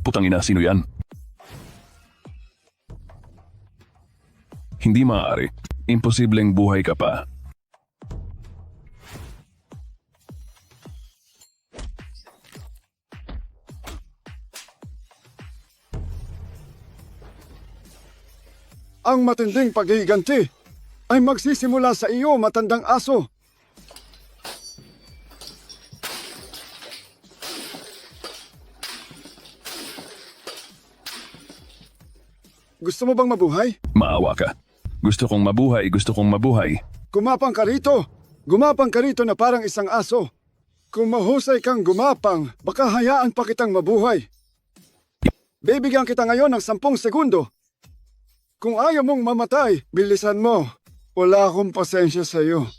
Putangina, sino yan? Hindi maaari. Imposibleng buhay ka pa. Ang matinding paghihiganti ay magsisimula sa iyo, matandang aso. Gusto mo bang mabuhay? Maawa ka. Gusto kong mabuhay, gusto kong mabuhay. Gumapang ka rito. Gumapang ka rito na parang isang aso. Kung mahusay kang gumapang, baka hayaan pa kitang mabuhay. Bibigyan kita ngayon ng 10 segundo. Kung ayaw mong mamatay, bilisan mo. Wala akong pasensya sa iyo.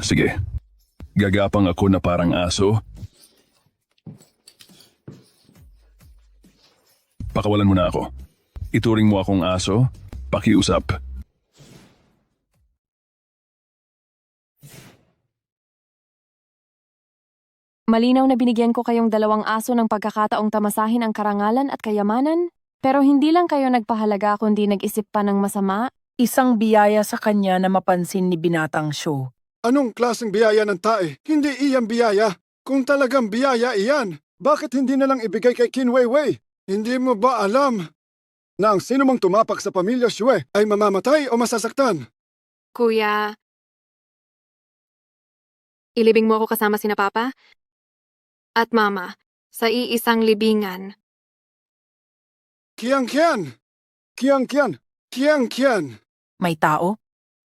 Sige. Gagapang ako na parang aso. Pakawalan mo na ako. Ituring mo akong aso. Pakiusap. Malinaw na binigyan ko kayong 2 aso ng pagkakataong tamasahin ang karangalan at kayamanan, pero hindi lang kayo nagpahalaga kundi nag-isip pa ng masama. Isang biyaya sa kanya na mapansin ni Binatang Show. Anong klaseng biyaya ng tae? Hindi iyan biyaya. Kung talagang biyaya iyan, bakit hindi na lang ibigay kay Qin Weiwei? Hindi mo ba alam na ang sinumang tumapak sa pamilya Xue ay mamamatay o masasaktan? Kuya, ilibing mo ako kasama sina Papa at Mama sa iisang libingan. Kiang-kian! Kiang-kian! Kiang-kian! May tao?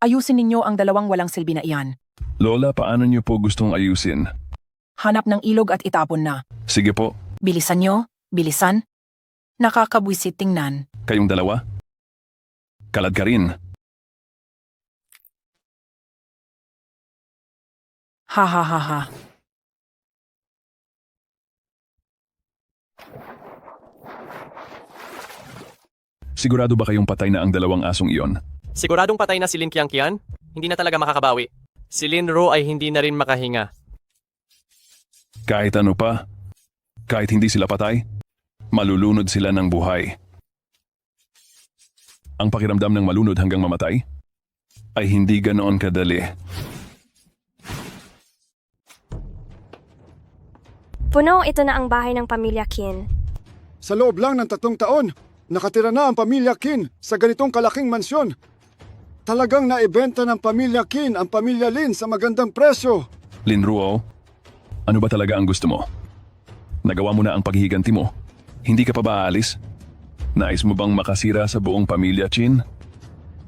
Ayusin ninyo ang 2 walang silbi na iyan. Lola, paano niyo po gustong ayusin? Hanap ng ilog at itapon na. Sige po. Bilisan nyo, bilisan. Nakakabwisit tingnan. Kayong 2? Kalad ka rin. Ha ha ha ha. Sigurado ba kayong patay na ang 2 asong iyon? Siguradong patay na si Lin Qiangqian? Hindi na talaga makakabawi. Si Lin Ro ay hindi na rin makahinga. Kahit ano pa, kahit hindi sila patay, malulunod sila ng buhay. Ang pakiramdam ng malunod hanggang mamatay ay hindi ganoon kadali. Puno, ito na ang bahay ng pamilya Qin. Sa loob lang ng 3 taon, nakatira na ang pamilya Qin sa ganitong kalaking mansyon. Talagang naibenta ng pamilya Qin ang pamilya Lin sa magandang presyo. Lin Ruo, ano ba talaga ang gusto mo? Nagawa mo na ang paghihiganti mo. Hindi ka pa ba aalis? Nais mo bang makasira sa buong pamilya, Qin?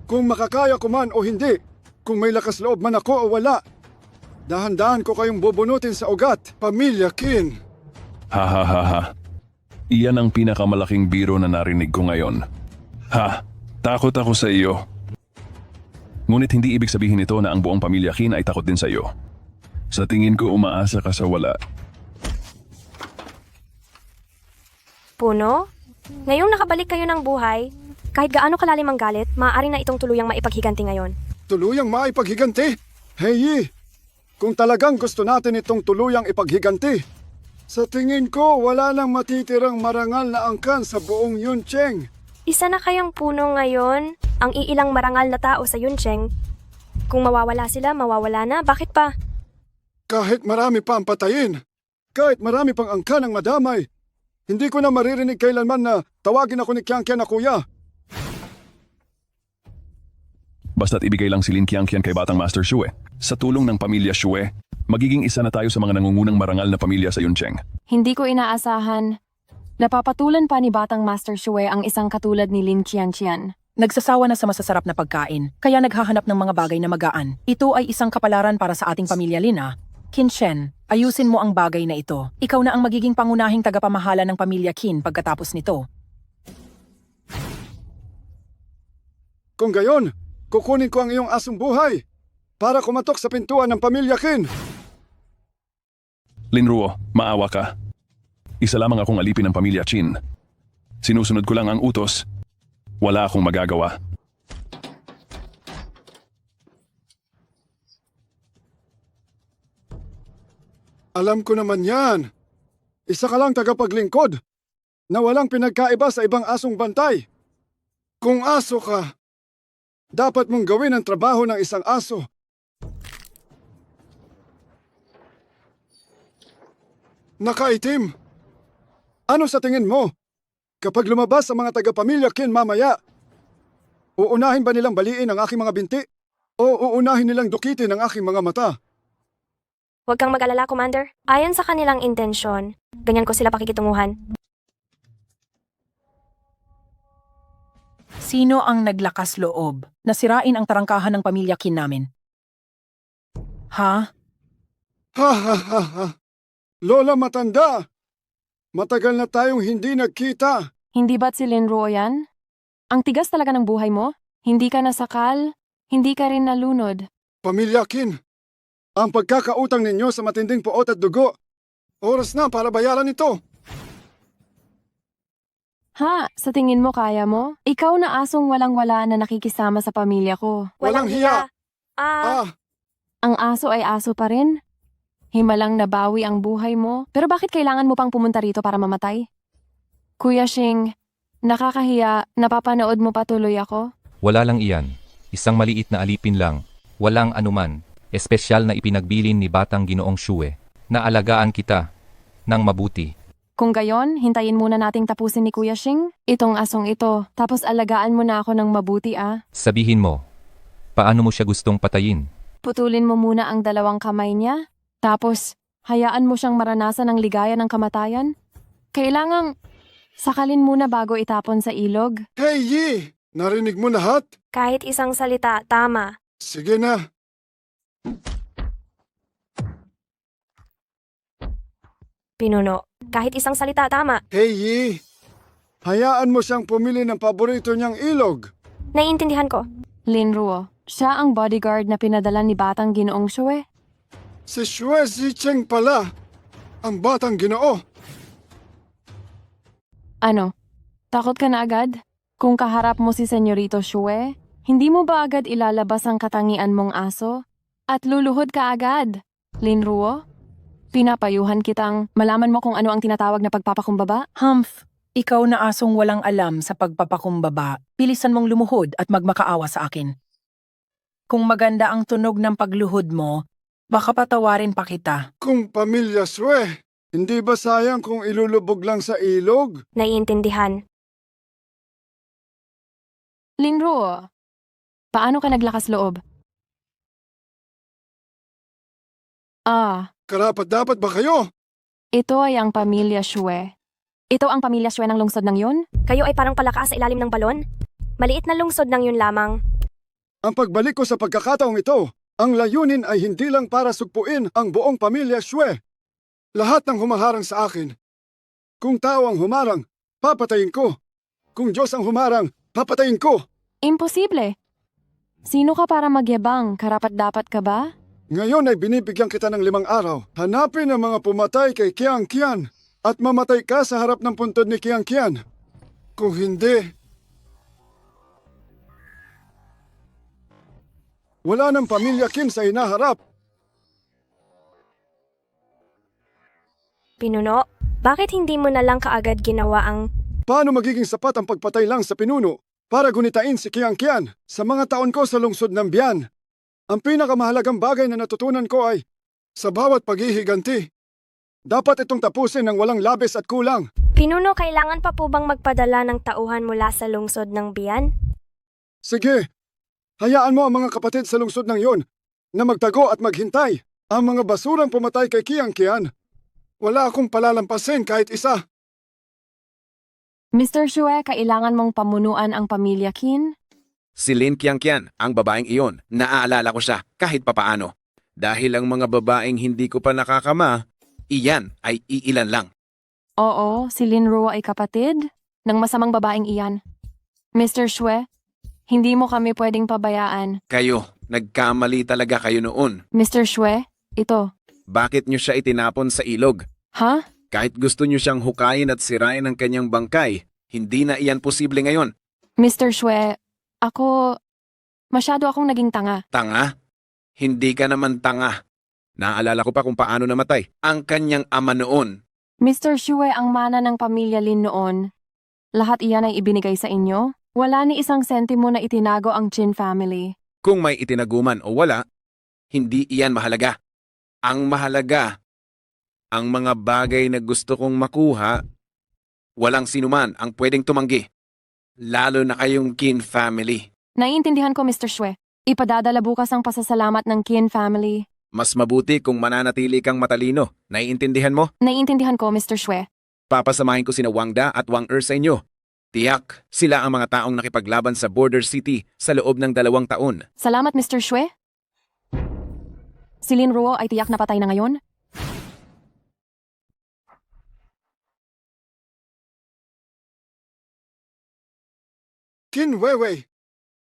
Kung makakaya ko man o hindi, kung may lakas loob man ako o wala, dahan-dahan ko kayong bubunutin sa ugat, pamilya Qin. Ha ha ha ha. Iyan ang pinakamalaking biro na narinig ko ngayon. Ha, takot ako sa iyo. Ngunit hindi ibig sabihin nito na ang buong pamilya Qin ay takot din sa iyo. Sa tingin ko umaasa ka sa wala. Puno, ngayong nakabalik kayo ng buhay, kahit gaano kalalim ang galit, maaari na itong tuluyang maipaghiganti ngayon. Tuluyang maipaghiganti? Hey, kung talagang gusto natin itong tuluyang ipaghiganti, sa tingin ko wala nang matitirang marangal na angkan sa buong Yuncheng. Isa na kayong puno ngayon, ang iilang marangal na tao sa Yuncheng. Kung mawawala sila, mawawala na. Bakit pa? Kahit marami pa ang patayin, kahit marami pang angkan ang madamay, hindi ko na maririnig kailanman na tawagin ako ni Qiangqian na kuya. Basta't ibigay lang si Lin Qiangqian kay Batang Master Xue. Sa tulong ng pamilya Xue, magiging isa na tayo sa mga nangungunang marangal na pamilya sa Yuncheng. Hindi ko inaasahan. Napapatulan pa ni Batang Master Xue ang isang katulad ni Lin Qiangqian. Nagsasawa na sa masasarap na pagkain, kaya naghahanap ng mga bagay na magaan. Ito ay isang kapalaran para sa ating pamilya Lin. Qin Shen, ayusin mo ang bagay na ito. Ikaw na ang magiging pangunahing tagapamahala ng pamilya Qin pagkatapos nito. Kung gayon, kukunin ko ang iyong asong buhay para kumatok sa pintuan ng pamilya Qin. Lin Ruo, maawa ka. Isa lamang akong alipin ng pamilya Qin. Sinusunod ko lang ang utos. Wala akong magagawa. Alam ko naman yan. Isa ka lang tagapaglingkod. na walang pinagkaiba sa ibang asong bantay. Kung aso ka, dapat mong gawin ang trabaho ng isang aso. Nakaitim. Ano sa tingin mo? Kapag lumabas ang mga taga-pamilya Kin mamaya, uunahin ba nilang baliin ang aking mga binti? O uunahin nilang dukitin ang aking mga mata? Huwag kang mag-alala, Commander. Ayon sa kanilang intensyon, ganyan ko sila pakikitunguhan. Sino ang naglakas loob na sirain ang tarangkahan ng pamilya Kin namin? Ha? Ha ha ha ha. Lola matanda! Matagal na tayong hindi nagkita. Hindi ba't si Linro yan? Ang tigas talaga ng buhay mo? Hindi ka nasakal, hindi ka rin nalunod. Pamilya Kin, ang pagkakautang ninyo sa matinding puot at dugo. Oras na para bayaran ito. Ha, sa tingin mo kaya mo? Ikaw na asong walang-wala na nakikisama sa pamilya ko. Walang hiya. Ah, Ah, Ang aso ay aso pa rin. Himalang nabawi ang buhay mo. Pero bakit kailangan mo pang pumunta rito para mamatay? Kuya Shing, nakakahiya, napapanood mo patuloy ako? Wala lang iyan. Isang maliit na alipin lang. Walang anuman. Espesyal na ipinagbilin ni Batang Ginoong Shue. Na alagaan kita. Nang mabuti. Kung gayon, hintayin muna nating tapusin ni Kuya Shing. Itong asong ito, tapos alagaan mo na ako ng mabuti Sabihin mo. Paano mo siya gustong patayin? Putulin mo muna ang dalawang kamay niya, tapos hayaan mo siyang maranasan ang ligaya ng kamatayan. Kailangang sakalin muna bago itapon sa ilog. hey Yi! Narinig mo lahat? kahit isang salita, tama. Sige na. Pinuno, kahit isang salita, tama. Hey Yi! Hayaan mo siyang pumili ng paborito niyang ilog. Naiintindihan ko. Linruo, siya ang bodyguard na pinadala ni Batang Ginoong Shue. Si Shue Zicheng pala, ang batang ginoo. Ano? Takot ka na agad? Kung kaharap mo si Senyorito Shue, hindi mo ba agad ilalabas ang katangian mong aso? At luluhod ka agad? Linruo? Pinapayuhan kitang malaman mo kung ano ang tinatawag na pagpapakumbaba? Humph, ikaw na asong walang alam sa pagpapakumbaba, bilisan mong lumuhod at magmakaawa sa akin. Kung maganda ang tunog ng pagluhod mo, baka patawarin pa kita. Kung pamilya Shue, hindi ba sayang kung ilulubog lang sa ilog? Naiintindihan. Linruo, paano ka naglakas loob? Karapat-dapat ba kayo? Ito ay ang pamilya Shue. Ito ang pamilya Shue ng lungsod ng yun? Kayo ay parang palaka sa ilalim ng balon? Maliit na lungsod ng yun lamang. Ang pagbalik ko sa pagkakataong ito, ang layunin ay hindi lang para sugpuin ang buong pamilya Shue. Lahat ng humaharang sa akin. Kung tao ang humarang, papatayin ko. Kung Diyos ang humarang, papatayin ko. Imposible. Sino ka para magyabang? Karapat-dapat ka ba? Ngayon ay binibigyan kita ng 5 araw. Hanapin ang mga pumatay kay Kiang Kian at mamatay ka sa harap ng puntod ni Kiang Kian. Kung hindi, wala ng pamilya Kim sa hinaharap. Pinuno, bakit hindi mo na lang kaagad ginawa ang... Paano magiging sapat ang pagpatay lang sa pinuno para gunitain si Kiang Kian sa mga taon ko sa lungsod ng Bian? Ang pinakamahalagang bagay na natutunan ko ay sa bawat paghihiganti, dapat itong tapusin ng walang labis at kulang. Pinuno, kailangan pa po bang magpadala ng tauhan mula sa lungsod ng Bian? Sige, hayaan mo ang mga kapatid sa lungsod ng yon na magtago at maghintay. Ang mga basurang pumatay kay Kiang Kian, wala akong palalampasin kahit isa. Mr. Shue, kailangan mong pamunuan ang pamilya Qin? Si Lin Qiangqian, ang babaeng iyon, naaalala ko siya kahit papaano. Dahil ang mga babaeng hindi ko pa nakakama, iyan ay iilan lang. Oo, si Linruo ay kapatid ng masamang babaeng iyan. Mr. Shue, hindi mo kami pwedeng pabayaan. Kayo, nagkamali talaga kayo noon. Mr. Shue, ito. Bakit nyo siya itinapon sa ilog? Ha? Kahit gusto nyo siyang hukayin at sirain ang kanyang bangkay, hindi na iyan posible ngayon. Mr. Shue, masyado akong naging tanga. Tanga? Hindi ka naman tanga. Naalala ko pa kung paano namatay. Ang kanyang ama noon. Mr. Shue ang mana ng pamilya Lin noon. Lahat iyan ay ibinigay sa inyo? Wala ni isang sentimo na itinago ang Chin family. Kung may itinaguman o wala, hindi iyan mahalaga. Ang mahalaga, ang mga bagay na gusto kong makuha, walang sinuman ang pwedeng tumanggi. Lalo na kayong Qin family. Naiintindihan ko, Mr. Shue. Ipadadala bukas ang pasasalamat ng Qin family. Mas mabuti kung mananatili kang matalino. Naiintindihan mo? Naiintindihan ko, Mr. Shue. Papasamahin ko sina Wang Da at Wang Er sa inyo. Tiyak, sila ang mga taong nakipaglaban sa Border City sa loob ng 2 taon. Salamat, Mr. Shue. Si Lin Ruo ay tiyak na patay na ngayon? Qin Weiwei,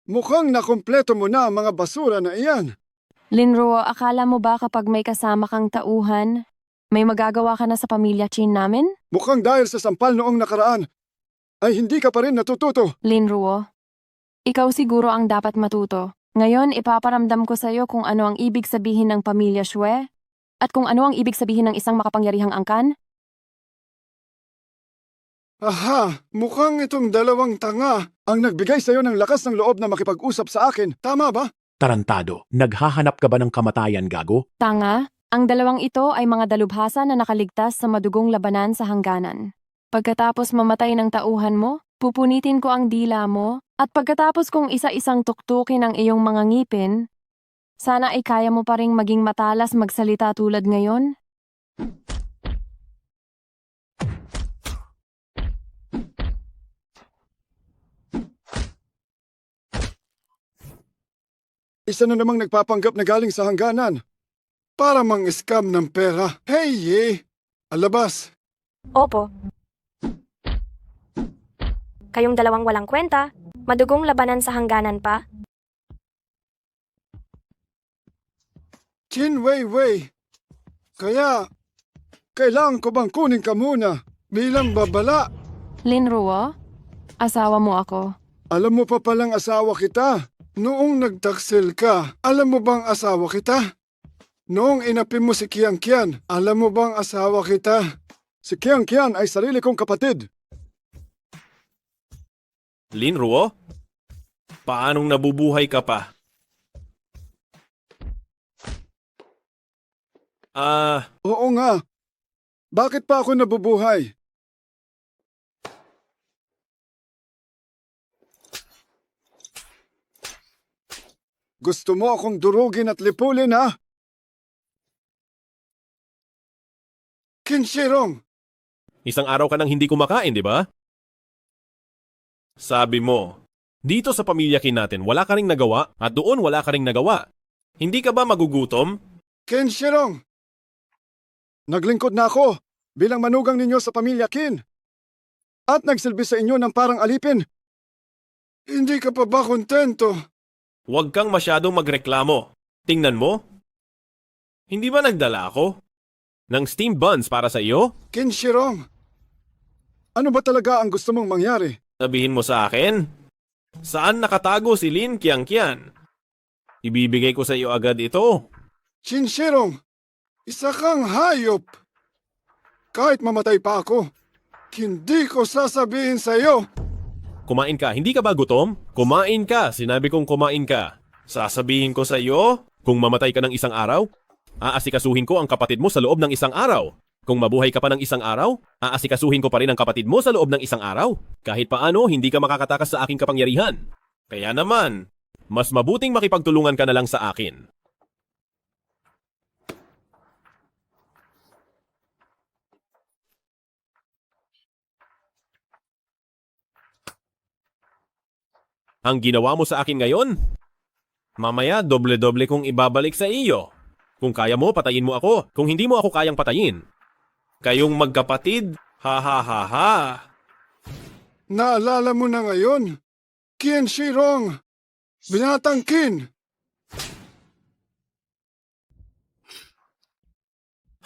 mukhang nakumpleto mo na ang mga basura na iyan. Lin Ruo, akala mo ba kapag may kasama kang tauhan, may magagawa ka na sa pamilya Chin namin? Mukhang dahil sa sampal noong nakaraan, ay hindi ka pa rin natututo. Lin Ruo, ikaw siguro ang dapat matuto. Ngayon, ipaparamdam ko sa iyo kung ano ang ibig sabihin ng pamilya Shue at kung ano ang ibig sabihin ng isang makapangyarihang angkan. Aha, mukhang itong 2 tanga ang nagbigay sa iyo ng lakas ng loob na makipag-usap sa akin. Tama ba? Tarantado, naghahanap ka ba ng kamatayan, gago? Tanga, ang 2 ito ay mga dalubhasa na nakaligtas sa madugong labanan sa hangganan. Pagkatapos mamatay ng tauhan mo, pupunitin ko ang dila mo, at pagkatapos kong isa-isang tuktukin ang iyong mga ngipin, sana ay kaya mo pa ring maging matalas magsalita tulad ngayon. Isa na namang nagpapanggap na galing sa hangganan. Para mang-scam ng pera. Hey, ye! Alabas! Opo. Kayong 2 walang kwenta, madugong labanan sa hangganan pa. Qin Weiwei, kaya kailangan ko bang kunin ka muna bilang babala? Lin Ruo, asawa mo ako. Alam mo pa palang asawa kita. Noong nagtaksil ka, alam mo bang asawa kita? Noong inapi mo si Qiang Qian, alam mo bang asawa kita? Si Qiang Qian ay sarili kong kapatid. Lin Ruo? Paanong nabubuhay ka pa? Oo nga. Bakit pa ako nabubuhay? Gusto mo akong durugin at lipulin, ha? Qin Shirong, Isang araw ka nang hindi kumakain, di ba? Sabi mo, dito sa pamilya kin natin wala ka ring nagawa at doon wala ka ring nagawa. Hindi ka ba magugutom? Qin Shirong, naglingkod na ako bilang manugang ninyo sa pamilya Qin. At nagsilbi sa inyo ng parang alipin. Hindi ka pa ba kontento? Huwag kang masyadong magreklamo. Tingnan mo. Hindi ba nagdala ako ng steamed buns para sa iyo? Qin Shirong, ano ba talaga ang gusto mong mangyari? Sabihin mo sa akin, saan nakatago si Lin Qiang Qian? Ibibigay ko sa iyo agad ito. Qin Shirong, isa kang hayop. Kahit mamatay pa ako, hindi ko sasabihin sa iyo. Kumain ka, hindi ka ba gutom? Kumain ka, sinabi kong kumain ka. Sasabihin ko sa iyo, kung mamatay ka ng isang araw, aasikasuhin ko ang kapatid mo sa loob ng isang araw. Kung mabuhay ka pa ng isang araw, aasikasuhin ko pa rin ang kapatid mo sa loob ng isang araw. Kahit paano, hindi ka makakatakas sa aking kapangyarihan. Kaya naman, mas mabuting makipagtulungan ka na lang sa akin. Ang ginawa mo sa akin ngayon? Mamaya, doble-doble kong ibabalik sa iyo. Kung kaya mo, patayin mo ako. Kung hindi mo ako kayang patayin. Kayong magkapatid, ha ha ha ha. Naalala mo na ngayon? Qin Shirong, binatang Qin.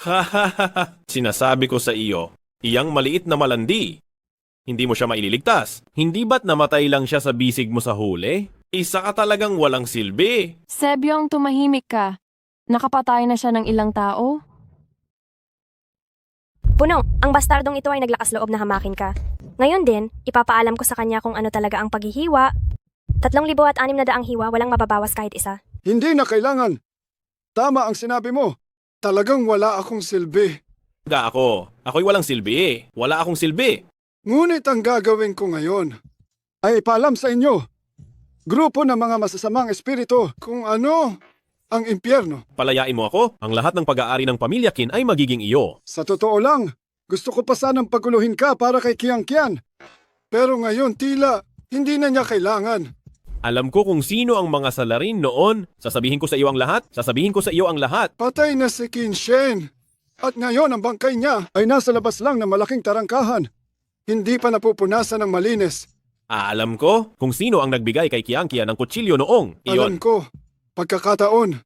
Ha ha ha ha. Sinasabi ko sa iyo, iyang maliit na malandi. Hindi mo siya maililigtas. Hindi ba't namatay lang siya sa bisig mo sa huli? Isa ka talagang walang silbi. Sebyong, tumahimik ka. Nakapatay na siya ng ilang tao. Puno, ang bastardong ito ay naglakas loob na hamakin ka. Ngayon din, ipapaalam ko sa kanya kung ano talaga ang paghihiwa. 3,600 hiwa, walang mababawas kahit isa. Hindi na kailangan. Tama ang sinabi mo. Talagang wala akong silbi. Ako'y walang silbi. Wala akong silbi. Ngunit ang gagawin ko ngayon ay ipaalam sa inyo, grupo ng mga masasamang espiritu, kung ano ang impyerno. Palayain mo ako, ang lahat ng pag-aari ng pamilya Kin ay magiging iyo. Sa totoo lang, gusto ko pa sanang paguluhin ka para kay Kiang Kian. Pero ngayon tila, hindi na niya kailangan. Alam ko kung sino ang mga salarin noon. Sasabihin ko sa iyo ang lahat. Sasabihin ko sa iyo ang lahat. Patay na si Qin Shen. At ngayon ang bangkay niya ay nasa labas lang ng malaking tarangkahan. Hindi pa napupunasan ng malinis. Alam ko kung sino ang nagbigay kay Kiangkia ng kutsilyo noong. Alam Iyon. ko, pagkakataon.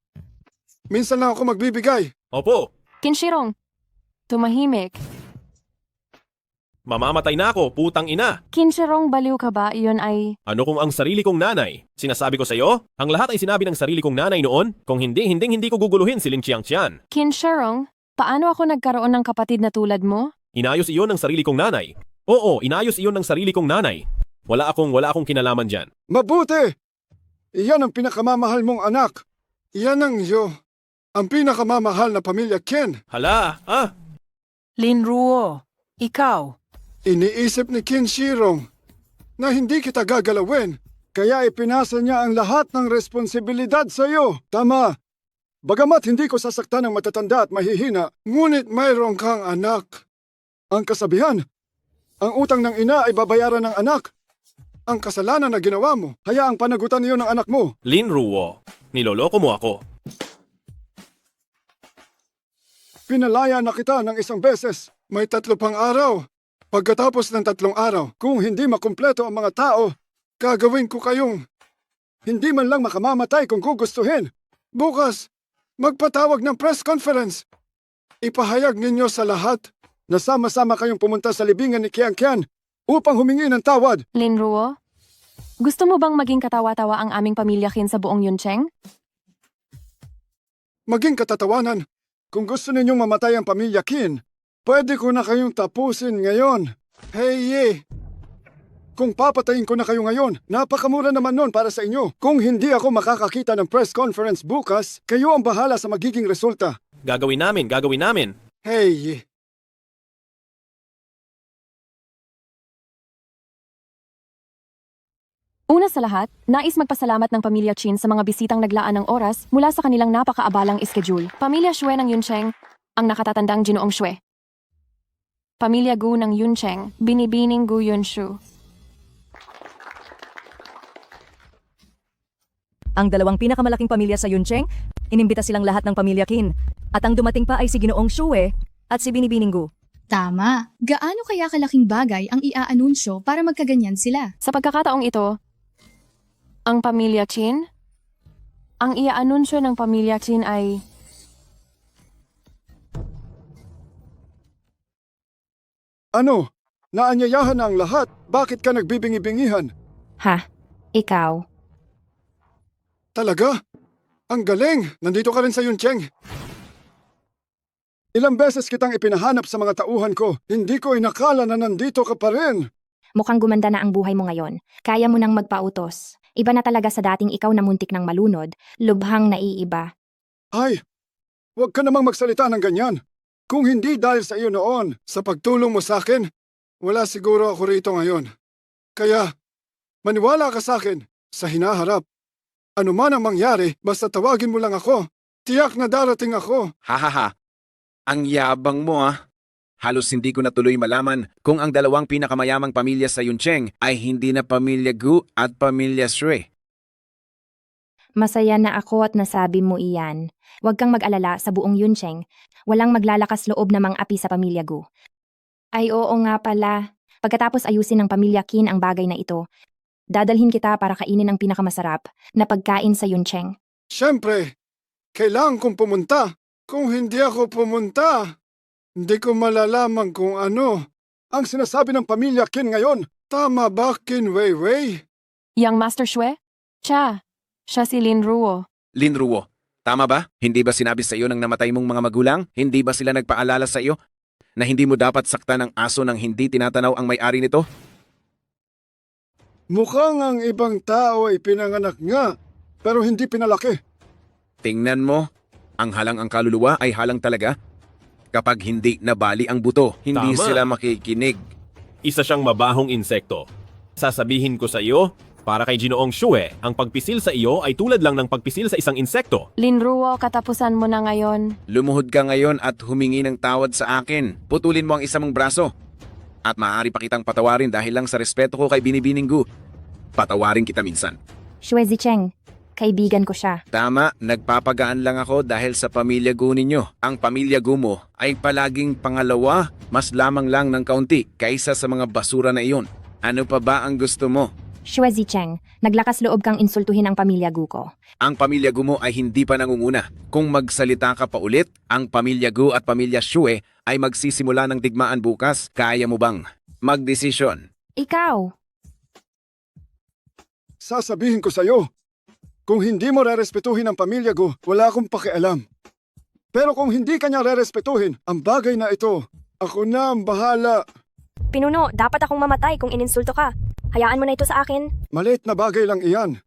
Minsan lang ako magbibigay. Opo, Kinshirong, tumahimik. mamamatay na ako, putang ina. Kinshirong, baliw ka ba? Iyon ay... Ano kung ang sarili kong nanay? Sinasabi ko sa iyo, ang lahat ay sinabi ng sarili kong nanay noon. Kung hindi ko guguluhin si Lin Qiangqian. Kinshirong, paano ako nagkaroon ng kapatid na tulad mo? Inayos iyon ng sarili kong nanay. Oo, inayos iyon ng sarili kong nanay. Wala akong kinalaman dyan. Mabuti! Iyan ang pinakamamahal mong anak. Iyan ang iyo. Ang pinakamamahal na pamilya Qin. Hala, Lin Ruo, ikaw. Iniisip ni Qin Shirong na hindi kita gagalawin. Kaya ipinasa niya ang lahat ng responsibilidad sa iyo. Tama. Bagamat hindi ko sasaktan ng matatanda at mahihina, ngunit mayroon kang anak. Ang kasabihan, ang utang ng ina ay babayaran ng anak. Ang kasalanan na ginawa mo, hayaang panagutan niyo ng anak mo. Lin Ruo, niloloko mo ako. Pinalaya na kita ng isang beses. May 3 pang araw. Pagkatapos ng 3 araw, kung hindi makumpleto ang mga tao, gagawin ko kayong hindi man lang makamamatay kung gugustuhin. Bukas, magpatawag ng press conference. Ipahayag ninyo sa lahat na sama-sama kayong pumunta sa libingan ni Kiang Kian upang humingi ng tawad. Lin Ruo, gusto mo bang maging katawa-tawa ang aming pamilya Qin sa buong Yuncheng? Maging katatawanan. Kung gusto ninyong mamatay ang pamilya Qin, pwede ko na kayong tapusin ngayon. Hey, ye! Kung papatayin ko na kayo ngayon, napakamura naman nun para sa inyo. Kung hindi ako makakakita ng press conference bukas, kayo ang bahala sa magiging resulta. Gagawin namin. Hey, ye! Una sa lahat, nais magpasalamat ng pamilya Qin sa mga bisitang naglaan ng oras mula sa kanilang napakaabalang schedule. Pamilya Xue ng Yuncheng, ang nakatatandang Ginoong Xue. Pamilya Gu ng Yuncheng, binibining Gu Yunshu. Ang 2 pinakamalaking pamilya sa Yuncheng, inimbita silang lahat ng pamilya Qin. At ang dumating pa ay si Ginoong Xue at si Binibining Gu. Tama. Gaano kaya kalaking bagay ang iaanunsyo para magkaganyan sila? Sa pagkakataong ito, ang pamilya Qin, ang iaanunsyo ng pamilya Qin ay... Ano? Naanyayahan na ang lahat. Bakit ka nagbibingi-bingihan? Ha? Ikaw? Talaga? Ang galing! Nandito ka rin sa Yuncheng. Ilang beses kitang ipinahanap sa mga tauhan ko. Hindi ko inakala na nandito ka pa rin. Mukhang gumanda na ang buhay mo ngayon. Kaya mo nang magpautos. Iba na talaga sa dating ikaw na muntik ng malunod, lubhang naiiba. Ay, huwag ka namang magsalita ng ganyan. Kung hindi dahil sa iyo noon, sa pagtulong mo sa akin, wala siguro ako rito ngayon. Kaya, maniwala ka sa akin, sa hinaharap. Ano man ang mangyari, basta tawagin mo lang ako. Tiyak na darating ako. Hahaha. Ang yabang mo Halos hindi ko na tuloy malaman kung ang 2 pinakamayamang pamilya sa Yuncheng ay hindi na pamilya Gu at pamilya Xue. Masaya na ako at nasabi mo iyan. Huwag kang mag-alala sa buong Yuncheng. Walang maglalakas loob na mang-api sa pamilya Gu. Ay oo nga pala. Pagkatapos ayusin ng pamilya Qin ang bagay na ito, dadalhin kita para kainin ang pinakamasarap na pagkain sa Yuncheng. Siyempre, kailangan kong pumunta. Kung hindi ako pumunta, hindi ko malalaman kung ano ang sinasabi ng pamilya Qin ngayon. Tama ba, Qin Weiwei? Yang Master Xue? Siya si Lin Ruo. Lin Ruo, tama ba? Hindi ba sinabi sa iyo ng namatay mong mga magulang? Hindi ba sila nagpaalala sa iyo na hindi mo dapat saktan ng aso nang hindi tinatanaw ang may-ari nito? Mukhang ang ibang tao ay pinanganak nga, pero hindi pinalaki. Tingnan mo, ang halang ang kaluluwa ay halang talaga. Kapag hindi nabali ang buto, hindi Tama. sila makikinig. Isa siyang mabahong insekto. Sasabihin ko sa iyo, para kay Ginoong Shue, ang pagpisil sa iyo ay tulad lang ng pagpisil sa isang insekto. Linruo, katapusan mo na ngayon. Lumuhod ka ngayon at humingi ng tawad sa akin. Putulin mo ang isa mong braso. At maaari pa kitang patawarin dahil lang sa respeto ko kay Binibining Gu. Patawarin kita minsan. Shue Zicheng, kaibigan ko siya. Tama, nagpapagaan lang ako dahil sa pamilya Gu ninyo. Ang pamilya Gu mo ay palaging pangalawa, mas lamang lang ng kaunti kaysa sa mga basura na iyon. Ano pa ba ang gusto mo? Shue Zicheng, naglakas loob kang insultuhin ang pamilya Gu ko. Ang pamilya Gu mo ay hindi pa nangunguna. Kung magsalita ka pa ulit, ang pamilya Gu at pamilya Shue ay magsisimula ng digmaan bukas. Kaya mo bang magdesisyon? Ikaw, Sasabihin ko sa'yo, kung hindi mo rerespetuhin ang pamilya Gu, wala akong pakialam. Pero kung hindi kanya rerespetuhin ang bagay na ito, ako na ang bahala. Pinuno, dapat akong mamatay kung ininsulto ka. Hayaan mo na ito sa akin. Maliit na bagay lang iyan.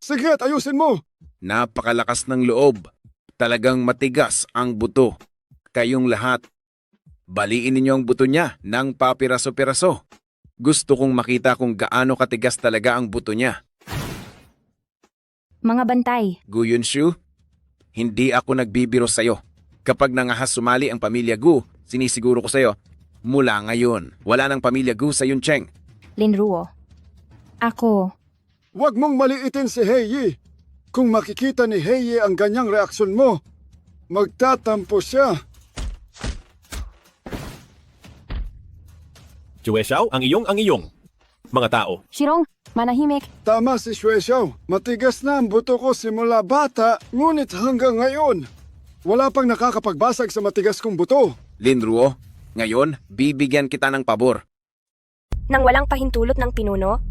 Sige at ayusin mo. Napakalakas ng loob. Talagang matigas ang buto. Kayong lahat, baliin ninyo ang buto niya ng papiraso-piraso. Gusto kong makita kung gaano katigas talaga ang buto niya. mga bantay. Gu Yunshu, hindi ako nagbibiro sa'yo. Kapag nangahas sumali ang pamilya Gu, sinisiguro ko sa'yo, mula ngayon, wala ng pamilya Gu sa Yuncheng. Linruo, ako, Huwag mong maliitin si Heiyi. Kung makikita ni Heiyi ang ganyang reaksyon mo, magtatampo siya. Shue Xiao, ang iyong. Mga tao, Shirong, manahimik. Tama si Xue Xiao. Matigas na ang buto ko simula bata, ngunit hanggang ngayon, wala pang nakakapagbasag sa matigas kong buto. Linruo, ngayon, bibigyan kita ng pabor. Nang walang pahintulot ng pinuno?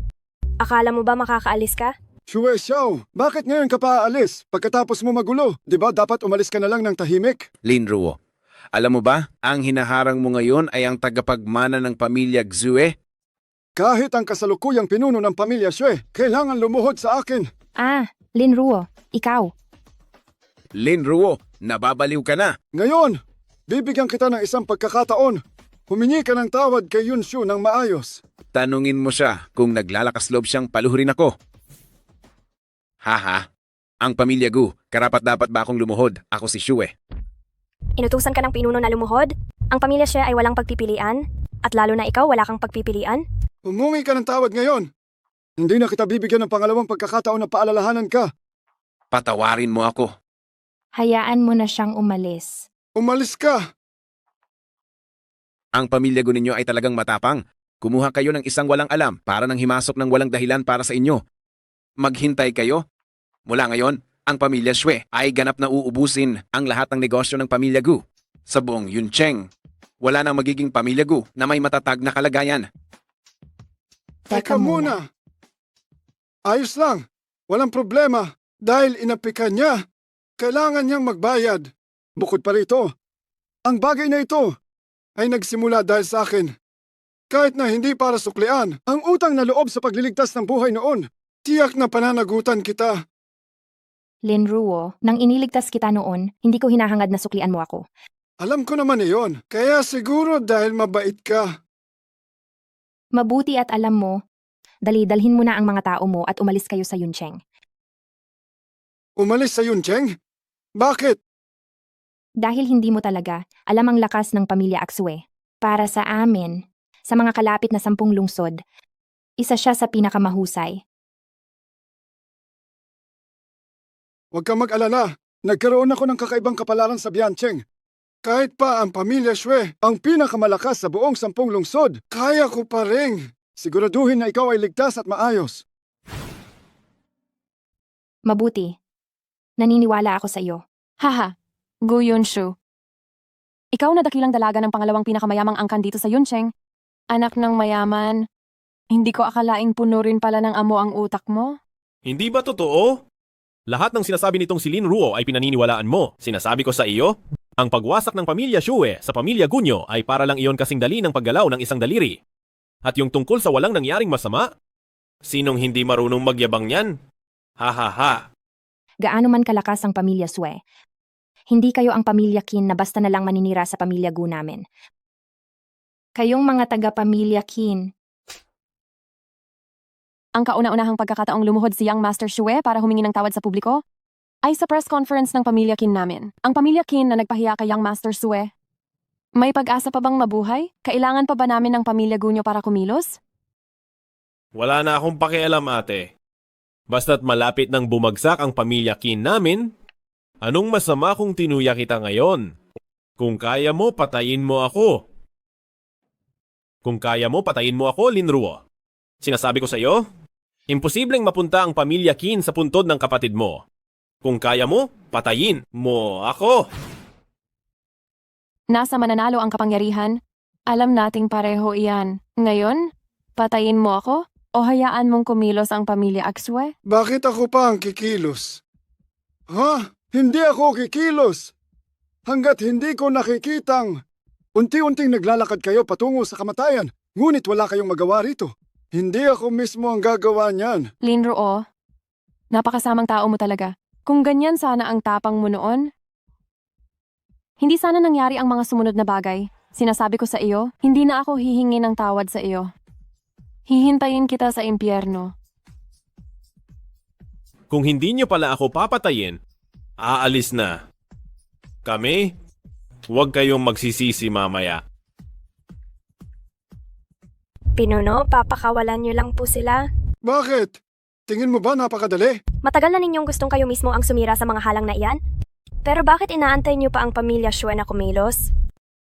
Akala mo ba makakaalis ka? Xue Xiao, bakit ngayon ka pa aalis? Pagkatapos mo magulo, di ba dapat umalis ka na lang ng tahimik? Linruo, alam mo ba, ang hinaharang mo ngayon ay ang tagapagmana ng pamilya Xue? Kahit ang kasalukuyang pinuno ng pamilya Xue, kailangan lumuhod sa akin. Linruo, ikaw. Linruo, nababaliw ka na. Ngayon, bibigyan kita ng isang pagkakataon. Humingi ka ng tawad kay Yunshu ng maayos. Tanungin mo siya kung naglalakas loob siyang paluhurin ako. Haha, ang pamilya Gu, karapat-dapat ba akong lumuhod? Ako si Shue. Inutusan ka ng pinuno na lumuhod? Ang pamilya siya ay walang pagpipilian? At lalo na ikaw, wala kang pagpipilian? Humungi ka ng tawad ngayon. Hindi na kita bibigyan ng pangalawang pagkakataon na paalalahanan ka. Patawarin mo ako. Hayaan mo na siyang umalis. Umalis ka. Ang pamilya Gu ninyo ay talagang matapang. Kumuha kayo ng isang walang alam para nang himasok ng walang dahilan para sa inyo. Maghintay kayo. Mula ngayon, ang pamilya Shue ay ganap na uubusin ang lahat ng negosyo ng pamilya Gu. Sa buong Yuncheng, wala nang magiging pamilya Gu na may matatag na kalagayan. Teka muna. Ayos lang. Walang problema. Dahil inapikan niya, kailangan niyang magbayad. Bukod pa rito, ang bagay na ito ay nagsimula dahil sa akin. Kahit na hindi para suklian, ang utang na loob sa pagliligtas ng buhay noon, tiyak na pananagutan kita. Linruo, nang iniligtas kita noon, hindi ko hinahangad na suklian mo ako. Alam ko naman iyon, kaya siguro dahil mabait ka. Mabuti at alam mo, dalhin mo na ang mga tao mo at umalis kayo sa Yuncheng. Umalis sa Yuncheng? Bakit? Dahil hindi mo talaga alam ang lakas ng pamilya Aksue. Para sa amin, sa mga kalapit na 10 lungsod, isa siya sa pinakamahusay. Huwag kang mag-alala. Nagkaroon ako ng kakaibang kapalaran sa Biancheng. Kahit pa ang pamilya Shue, ang pinakamalakas sa buong 10 lungsod, kaya ko pa rin. Siguraduhin na ikaw ay ligtas at maayos. Mabuti. Naniniwala ako sa iyo. Haha, Gu Yunshu. Ikaw na dakilang dalaga ng pangalawang pinakamayamang angkan dito sa Yuncheng. Anak ng mayaman. Hindi ko akalaing puno rin pala ng amo ang utak mo. hindi ba totoo? Lahat ng sinasabi nitong si Linruo ay pinaniniwalaan mo. Sinasabi ko sa iyo, Ang pagwasak ng pamilya Shue sa pamilya Gunyo ay para lang iyon kasing dali ng paggalaw ng isang daliri. At yung tungkol sa walang nangyaring masama? Sinong hindi marunong magyabang niyan? Ha ha ha. Gaano man kalakas ang pamilya Sue. Hindi kayo ang pamilya Kin na basta na lang maninira sa pamilya Gu namin. Kayong mga taga-pamilya Kin. Ang kauna-unahang pagkakataong lumuhod si Young Master Shue para humingi ng tawad sa publiko ay sa press conference ng pamilya Kin namin. Ang pamilya Kin na nagpahiya kay Young Master Shue. May pag-asa pa bang mabuhay? Kailangan pa ba namin ng pamilya Gunyo para kumilos? Wala na akong pakialam, ate. Basta't malapit nang bumagsak ang pamilya Kin namin, anong masama kung tinuya kita ngayon? Kung kaya mo, patayin mo ako. Kung kaya mo, patayin mo ako, Linruo. Sinasabi ko sa iyo, imposibleng mapunta ang pamilya Kin sa puntod ng kapatid mo. Kung kaya mo, patayin mo ako. Nasa mananalo ang kapangyarihan. Alam nating pareho iyan. Ngayon, patayin mo ako o hayaan mong kumilos ang pamilya Aksue? Bakit ako pa ang kikilos? Ha? Hindi ako kikilos! Hanggat hindi ko nakikitang unti-unting naglalakad kayo patungo sa kamatayan, ngunit wala kayong magawa rito. Hindi ako mismo ang gagawa niyan. Linruo, napakasamang tao mo talaga. Kung ganyan sana ang tapang mo noon, hindi sana nangyari ang mga sumunod na bagay. Sinasabi ko sa iyo, hindi na ako hihingi ng tawad sa iyo. Hihintayin kita sa impyerno. Kung hindi niyo pala ako papatayin, aalis na. Kami, huwag kayong magsisisi mamaya. Pinuno, papakawalan niyo lang po sila. Bakit? Tingin mo ba napakadali? Matagal na ninyong gustong kayo mismo ang sumira sa mga halang na iyan? Pero bakit inaantay niyo pa ang pamilya Shue na kumilos?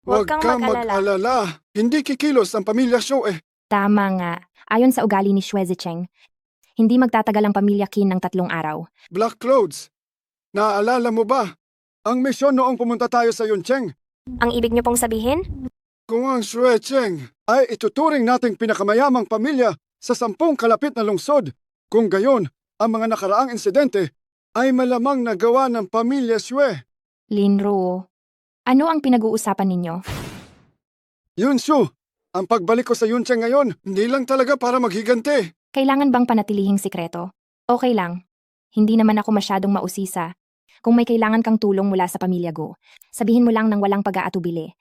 Huwag kang mag-alala. Hindi kikilos ang pamilya Shue. Tama nga. Ayon sa ugali ni Shue Zicheng, hindi magtatagal ang pamilya Qin ng 3 araw. Black Clothes, naaalala mo ba ang misyon noong pumunta tayo sa Yuncheng? Ang ibig niyo pong sabihin? Kung ang Shue Cheng ay ituturing nating pinakamayamang pamilya sa 10 kalapit na lungsod, kung gayon, ang mga nakaraang insidente ay malamang nagawa ng pamilya Shue. Linruo, ano ang pinag-uusapan ninyo? Yunshu, ang pagbalik ko sa Yuncheng ngayon, hindi lang talaga para maghigante. Kailangan bang panatilihing sikreto? Okay lang. Hindi naman ako masyadong mausisa. Kung may kailangan kang tulong mula sa pamilya Go, sabihin mo lang ng walang pag-aatubili.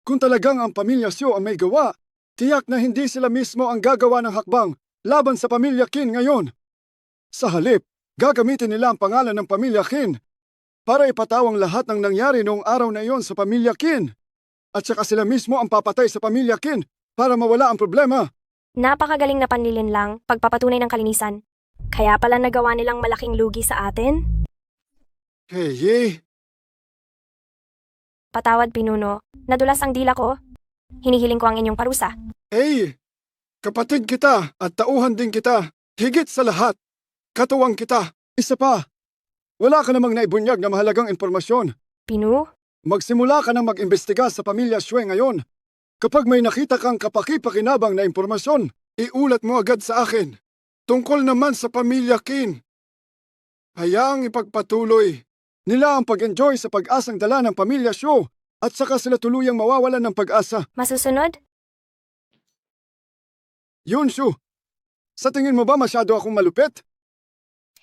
Kung talagang ang pamilya Xiu ang may gawa, tiyak na hindi sila mismo ang gagawa ng hakbang laban sa pamilya Qin ngayon. Sa halip, gagamitin nila ang pangalan ng pamilya Qin para ipatawang lahat ng nangyari noong araw na iyon sa pamilya Qin. At saka sila mismo ang papatay sa pamilya Qin para mawala ang problema. Napakagaling na panlilin lang, pagpapatunay ng kalinisan. Kaya pala nagawa nilang malaking lugi sa atin? Hey, Patawad, Pinuno. Nadulas ang dila ko. Hinihiling ko ang inyong parusa. hey, kapatid kita at tauhan din kita. Higit sa lahat, katuwang kita. Isa pa, wala ka namang naibunyag na mahalagang impormasyon. Pinu? Magsimula ka nang mag-imbestiga sa pamilya Shue ngayon. Kapag may nakita kang kapaki-pakinabang na impormasyon, iulat mo agad sa akin. Tungkol naman sa pamilya Qin, hayaang ipagpatuloy nila ang pag-enjoy sa pag-asang dala ng pamilya Shue at saka sila tuluyang mawawalan ng pag-asa. Masusunod? Yunshu, sa tingin mo ba masyado akong malupit?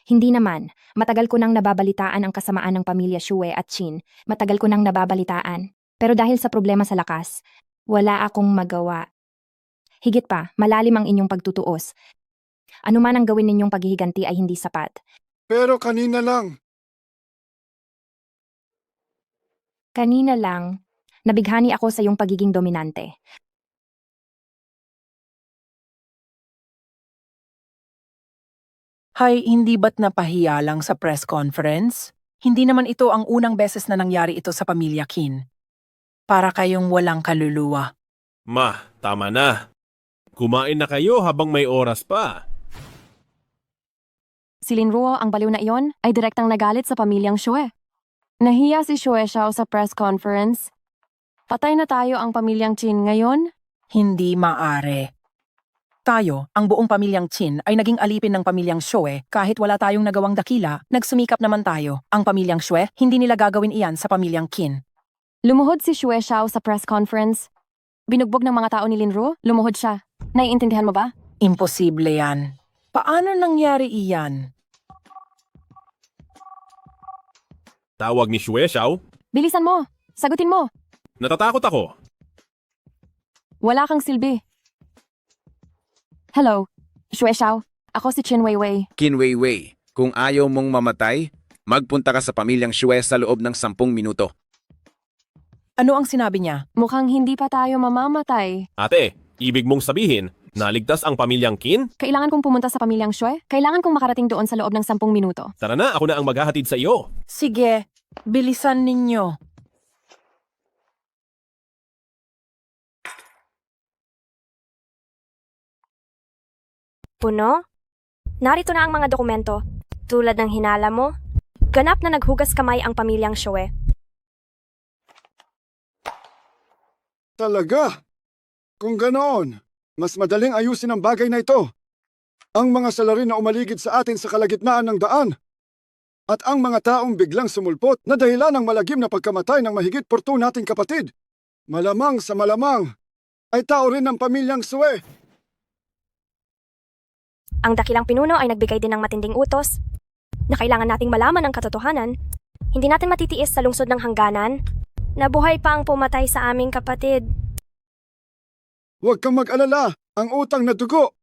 Hindi naman. Matagal ko nang nababalitaan ang kasamaan ng pamilya Shue at Qin. Matagal ko nang nababalitaan. Pero dahil sa problema sa lakas, wala akong magawa. Higit pa, malalim ang inyong pagtutuos. Ano man ang gawin ninyong paghihiganti ay hindi sapat. Pero kanina lang. Kanina lang, nabighani ako sa iyong pagiging dominante. Hay, hindi ba't napahiya lang sa press conference? Hindi naman ito ang unang beses na nangyari ito sa pamilya Qin. Para kayong walang kaluluwa. Ma, tama na. Kumain na kayo habang may oras pa. Si Linruo, ang baliw na iyon, ay direktang nagalit sa pamilyang Shue. Nahiya si Shue Xiao sa press conference. Patay na tayo ang pamilyang Qin ngayon? Hindi maaari. tayo, ang buong pamilyang Qin ay naging alipin ng pamilyang Shue kahit wala tayong nagawang dakila, nagsumikap naman tayo. Ang pamilyang Shue, hindi nila gagawin iyan sa pamilyang Qin. Lumuhod si Shue Xiao sa press conference. Binugbog ng mga tao ni Linru, lumuhod siya. Naiintindihan mo ba? Imposible yan. Paano nangyari iyan? Tawag ni Shue Xiao. Bilisan mo! Sagutin mo! Natatakot ako. Wala kang silbi. Hello, Shue Xiao. Ako si Qin Weiwei. Qin Weiwei, kung ayaw mong mamatay, magpunta ka sa pamilyang Shue sa loob ng 10 minuto. Ano ang sinabi niya? Mukhang hindi pa tayo mamamatay. Ate, ibig mong sabihin, naligtas ang pamilyang Qin? Kailangan kong pumunta sa pamilyang Shue? Kailangan kong makarating doon sa loob ng 10 minuto. Tara na, ako na ang maghahatid sa iyo. Sige, bilisan ninyo. Puno? Narito na ang mga dokumento. Tulad ng hinala mo, ganap na naghugas kamay ang pamilyang Shue. Talaga? Kung ganoon, mas madaling ayusin ang bagay na ito. Ang mga salarin na umaligid sa atin sa kalagitnaan ng daan. At ang mga taong biglang sumulpot na dahilan ng malagim na pagkamatay ng mahigit 4 nating kapatid. Malamang sa malamang ay tao rin ng pamilyang Shue. Ang dakilang pinuno ay nagbigay din ng matinding utos na kailangan nating malaman ang katotohanan. Hindi natin matitiis sa lungsod ng hangganan na buhay pa ang pumatay sa aming kapatid. Huwag kang mag-alala, ang utang na dugo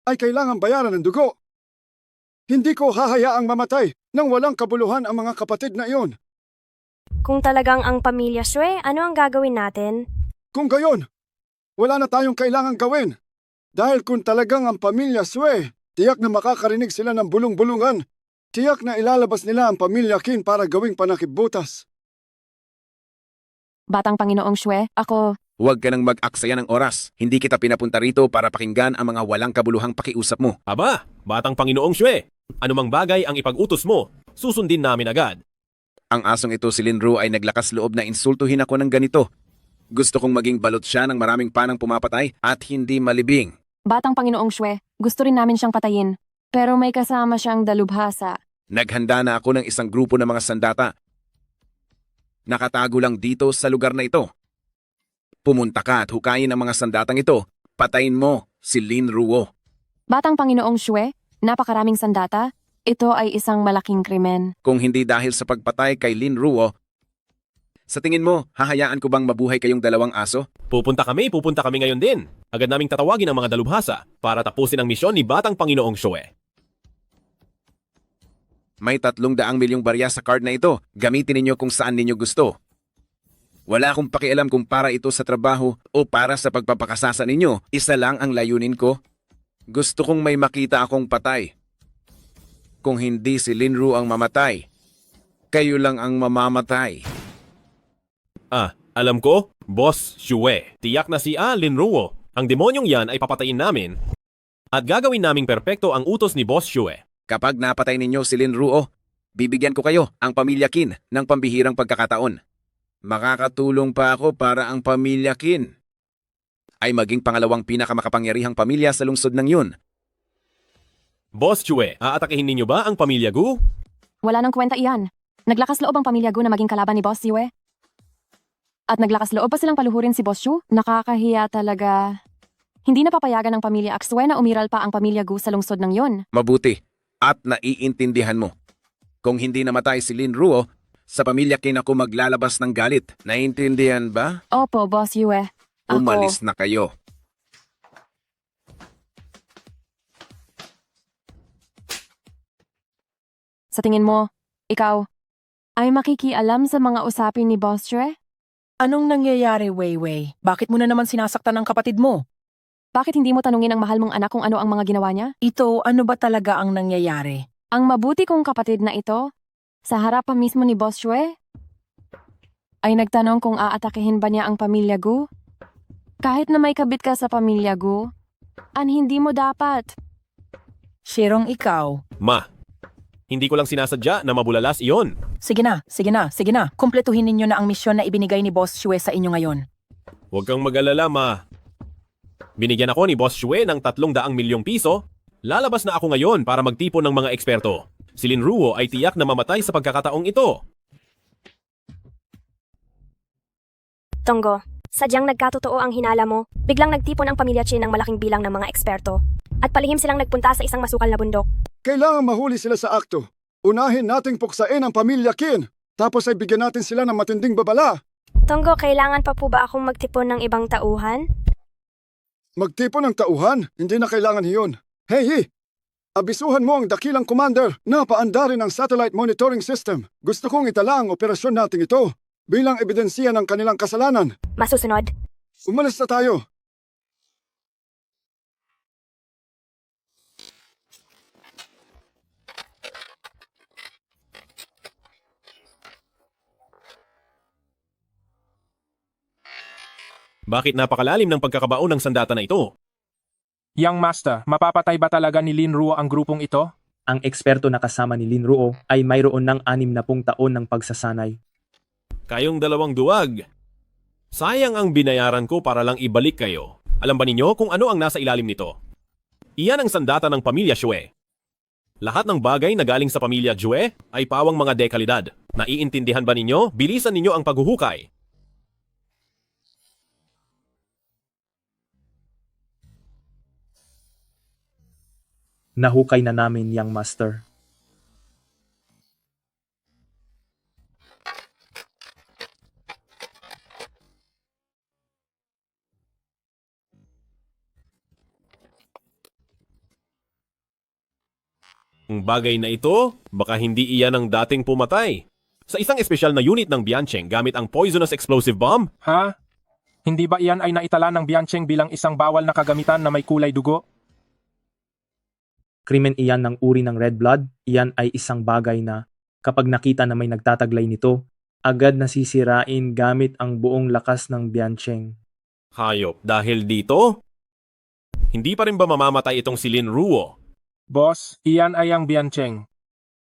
ay kailangan bayaran ng dugo. Hindi ko hahayaang mamatay nang walang kabuluhan ang mga kapatid na iyon. Kung talagang ang pamilya Shue, ano ang gagawin natin? Kung gayon, wala na tayong kailangang gawin. Dahil kung talagang ang pamilya Shue, tiyak na makakarinig sila ng bulong-bulungan. Tiyak na ilalabas nila ang pamilya Qin para gawing panakipbutas. Batang Panginoong Shue, ako... Huwag ka nang mag-aksaya ng oras. Hindi kita pinapunta rito para pakinggan ang mga walang kabuluhang pakiusap mo. Aba, batang Panginoong Shue, anumang bagay ang ipag-utos mo, susundin namin agad. Ang asong ito si Linru ay naglakas loob na insultuhin ako ng ganito. Gusto kong maging balot siya ng maraming panang pumapatay at hindi malibing. Batang Panginoong Shue, gusto rin namin siyang patayin. Pero may kasama siyang dalubhasa. Naghanda na ako ng isang grupo ng mga sandata. Nakatago lang dito sa lugar na ito. Pumunta ka at hukayin ang mga sandatang ito. Patayin mo si Linruo. Batang Panginoong Shue, napakaraming sandata. Ito ay isang malaking krimen. Kung hindi dahil sa pagpatay kay Linruo, sa tingin mo, hahayaan ko bang mabuhay kayong dalawang aso? Pupunta kami ngayon din. Agad naming tatawagin ang mga dalubhasa para tapusin ang misyon ni Batang Panginoong Shue. May 300 milyong barya sa card na ito. Gamitin ninyo kung saan ninyo gusto. Wala akong pakialam kung para ito sa trabaho o para sa pagpapakasasa ninyo. Isa lang ang layunin ko. Gusto kong may makita akong patay. Kung hindi si Linru ang mamatay, kayo lang ang mamamatay. Alam ko, Boss Shue. Tiyak na si Linruo. Ang demonyong yan ay papatayin namin at gagawin naming perpekto ang utos ni Boss Shue. Kapag napatay ninyo si Linruo, bibigyan ko kayo, ang pamilya Qin, ng pambihirang pagkakataon. Makakatulong pa ako para ang pamilya Qin ay maging pangalawang pinakamakapangyarihang pamilya sa lungsod ng yun. Boss Shue, aatakihin ninyo ba ang pamilya Gu? Wala nang kwenta iyan. Naglakas loob ang pamilya Gu na maging kalaban ni Boss Shue. At naglakas loob pa silang paluhurin si Boss Shu? Nakakahiya talaga. Hindi na papayagan ng pamilya Aksue na umiral pa ang pamilya Gu sa lungsod ng yun. Mabuti at naiintindihan mo. Kung hindi namatay si Linruo, sa pamilya Qin ako maglalabas ng galit. Naiintindihan ba? Opo, Boss Yue. Ako... Umalis na kayo. Sa tingin mo, ikaw, ay makikialam sa mga usapin ni Boss Shue? Anong nangyayari, Weiwei? Bakit mo na naman sinasaktan ang kapatid mo? Bakit hindi mo tanungin ang mahal mong anak kung ano ang mga ginawa niya? Ito, ano ba talaga ang nangyayari? Ang mabuti kong kapatid na ito, sa harap pa mismo ni Boss Shue, ay nagtanong kung aatakihin ba niya ang pamilya Gu? Kahit na may kabit ka sa pamilya Gu, hindi mo dapat. Shirong ikaw. Ma, hindi ko lang sinasadya na mabulalas iyon. Sige na. Kumpletuhin ninyo na ang misyon na ibinigay ni Boss Shue sa inyo ngayon. Huwag kang mag-alala, Ma. Binigyan ako ni Boss Shue ng 300 milyong piso. Lalabas na ako ngayon para magtipon ng mga eksperto. Si Lin Ruo ay tiyak na mamatay sa pagkakataong ito. Tonggo, sadyang nagkatotoo ang hinala mo. Biglang nagtipon ang pamilya Chin ng malaking bilang ng mga eksperto. At palihim silang nagpunta sa isang masukal na bundok. Kailangan mahuli sila sa akto. Unahin nating puksain ang pamilya Qin. Tapos ay bigyan natin sila ng matinding babala. Tonggo, kailangan pa po ba akong magtipon ng ibang tauhan? Magtipon ng tauhan? Hindi na kailangan iyon. Hey! Abisuhan mo ang dakilang commander na paandarin ang satellite monitoring system. Gusto kong itala ang operasyon nating ito bilang ebidensiya ng kanilang kasalanan. Masusunod. Umalis na tayo. Bakit napakalalim ng pagkakabaon ng sandata na ito? Young Master, mapapatay ba talaga ni Lin Ruo ang grupong ito? Ang eksperto na kasama ni Lin Ruo ay mayroon ng 60 taon ng pagsasanay. Kayong dalawang duwag. Sayang ang binayaran ko para lang ibalik kayo. Alam ba ninyo kung ano ang nasa ilalim nito? Iyan ang sandata ng pamilya Shue. Lahat ng bagay na galing sa pamilya Jue ay pawang mga dekalidad. Naiintindihan ba ninyo? Bilisan ninyo ang paghuhukay. Nahukay na namin, Young Master. Ang bagay na ito, baka hindi iyan ang dating pumatay. Sa isang espesyal na unit ng Biancheng gamit ang poisonous explosive bomb? Ha? Hindi ba iyan ay naitala ng Biancheng bilang isang bawal na kagamitan na may kulay dugo? Krimen iyan ng uri ng red blood. Iyan ay isang bagay na kapag nakita na may nagtataglay nito, agad nasisirain gamit ang buong lakas ng Biancheng. Hayop, dahil dito? Hindi pa rin ba mamamatay itong si Lin Ruo? Boss, iyan ay ang Biancheng.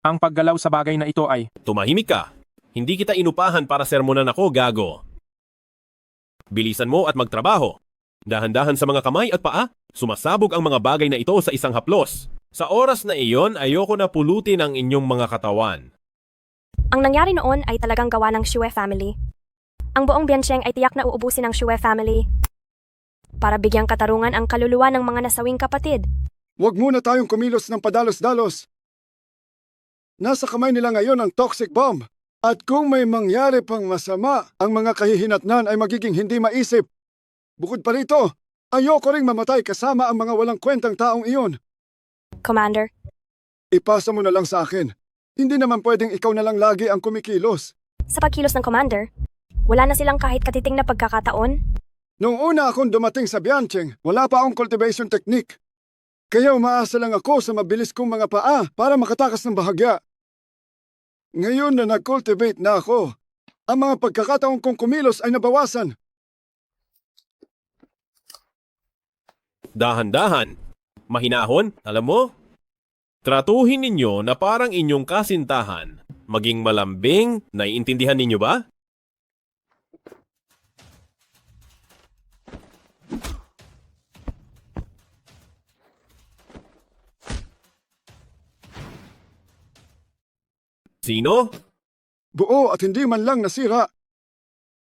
Ang paggalaw sa bagay na ito ay... Tumahimik ka. Hindi kita inupahan para sermonan ako, gago. Bilisan mo at magtrabaho. Dahan-dahan sa mga kamay at paa, sumasabog ang mga bagay na ito sa isang haplos. Sa oras na iyon, ayoko na pulutin ang inyong mga katawan. Ang nangyari noon ay talagang gawa ng Shue family. Ang buong Biancheng ay tiyak na uubusin ng Shue family. Para bigyang katarungan ang kaluluwa ng mga nasawing kapatid. Huwag muna tayong kumilos ng padalos-dalos. Nasa kamay nila ngayon ang toxic bomb. At kung may mangyari pang masama, ang mga kahihinatnan ay magiging hindi maisip. Bukod pa rito, ayoko ring mamatay kasama ang mga walang kwentang taong iyon. Commander. Ipasa mo na lang sa akin. Hindi naman pwedeng ikaw na lang lagi ang kumikilos. Sa pagkilos ng Commander, wala na silang kahit katiting na pagkakataon. Noong una akong dumating sa Biancheng, wala pa akong cultivation technique. Kaya umaasa lang ako sa mabilis kong mga paa para makatakas ng bahagya. Ngayon na nag-cultivate na ako, ang mga pagkakataon kong kumilos ay nabawasan. Dahan-dahan. Mahinahon, alam mo? Tratuhin ninyo na parang inyong kasintahan. Maging malambing, naiintindihan ninyo ba? Sino? Buo at hindi man lang nasira.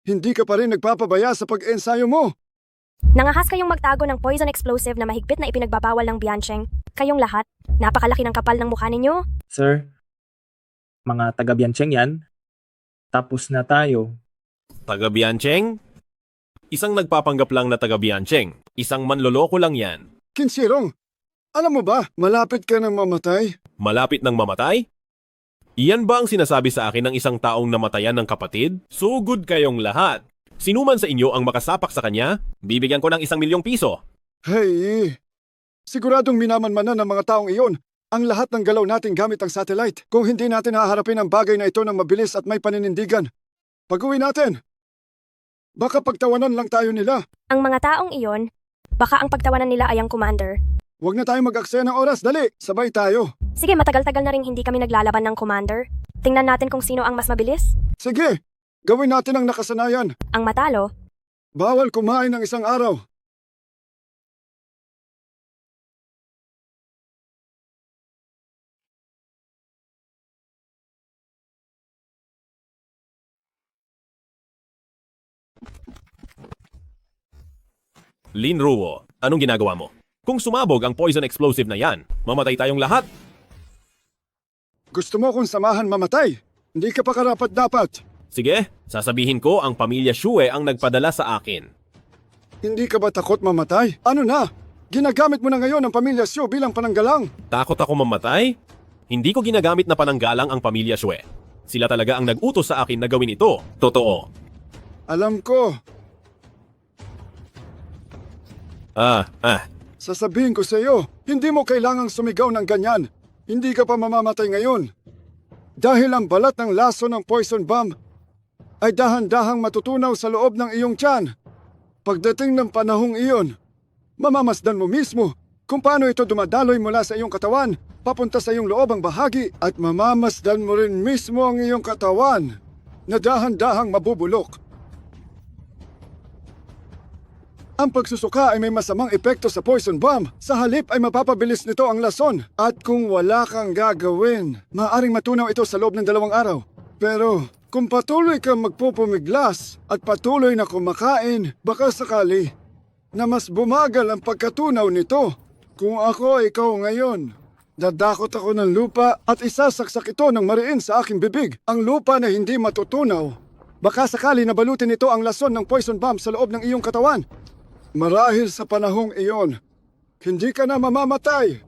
Hindi ka pa rin nagpapabaya sa pag-ensayo mo. Nangahas kayong magtago ng poison explosive na mahigpit na ipinagbabawal ng Biancheng. Kayong lahat, napakalaki ng kapal ng mukha ninyo. Sir, mga taga-Biancheng yan. Tapos na tayo. Taga-Biancheng? Isang nagpapanggap lang na taga-Biancheng. Isang manloloko lang yan. Kinsirong, alam mo ba, malapit ka nang mamatay? Malapit ng mamatay? Iyan ba ang sinasabi sa akin ng isang taong namatayan ng kapatid? Sugod kayong lahat. Sinuman sa inyo ang makasapak sa kanya, bibigyan ko ng 1 milyong piso. Hey, siguradong minamanmanan ng mga taong iyon ang lahat ng galaw natin gamit ang satellite. Kung hindi natin haharapin ang bagay na ito ng mabilis at may paninindigan, pag-uwi natin. Baka pagtawanan lang tayo nila. Ang mga taong iyon, baka ang pagtawanan nila ay ang Commander. Huwag na tayong mag-aksaya ng oras, dali, sabay tayo. Sige, matagal-tagal na rin hindi kami naglalaban ng Commander. Tingnan natin kung sino ang mas mabilis. Sige, gawin natin ang nakasanayan. Ang matalo. Bawal kumain ng isang araw. Lin Ruo, anong ginagawa mo? Kung sumabog ang poison explosive na yan, mamatay tayong lahat. Gusto mo kong samahan mamatay? Hindi ka pa karapat-dapat. Sige, sasabihin ko ang pamilya Shue ang nagpadala sa akin. Hindi ka ba takot mamatay? Ano na? Ginagamit mo na ngayon ang pamilya Xu bilang pananggalang. Takot ako mamatay? Hindi ko ginagamit na pananggalang ang pamilya Shue. Sila talaga ang nag-utos sa akin na gawin ito. Totoo. Alam ko. Sasabihin ko sa iyo, hindi mo kailangang sumigaw ng ganyan. Hindi ka pa mamamatay ngayon. Dahil ang balat ng laso ng poison bomb ay dahan-dahang matutunaw sa loob ng iyong tiyan. Pagdating ng panahong iyon, mamamasdan mo mismo kung paano ito dumadaloy mula sa iyong katawan, papunta sa iyong loobang bahagi at mamamasdan mo rin mismo ang iyong katawan na dahan-dahang mabubulok. Ang pagsusuka ay may masamang epekto sa poison bomb. Sa halip ay mapapabilis nito ang lason. At kung wala kang gagawin, maaaring matunaw ito sa loob ng 2 araw. Pero kung patuloy kang magpupumiglas at patuloy na kumakain, baka sakali na mas bumagal ang pagkatunaw nito. Kung ako ay ikaw ngayon, dadakot ako ng lupa at isasaksak ito ng mariin sa aking bibig. Ang lupa na hindi matutunaw. Baka sakali na balutin nito ang lason ng poison bomb sa loob ng iyong katawan. Marahil sa panahong iyon, hindi ka na mamamatay.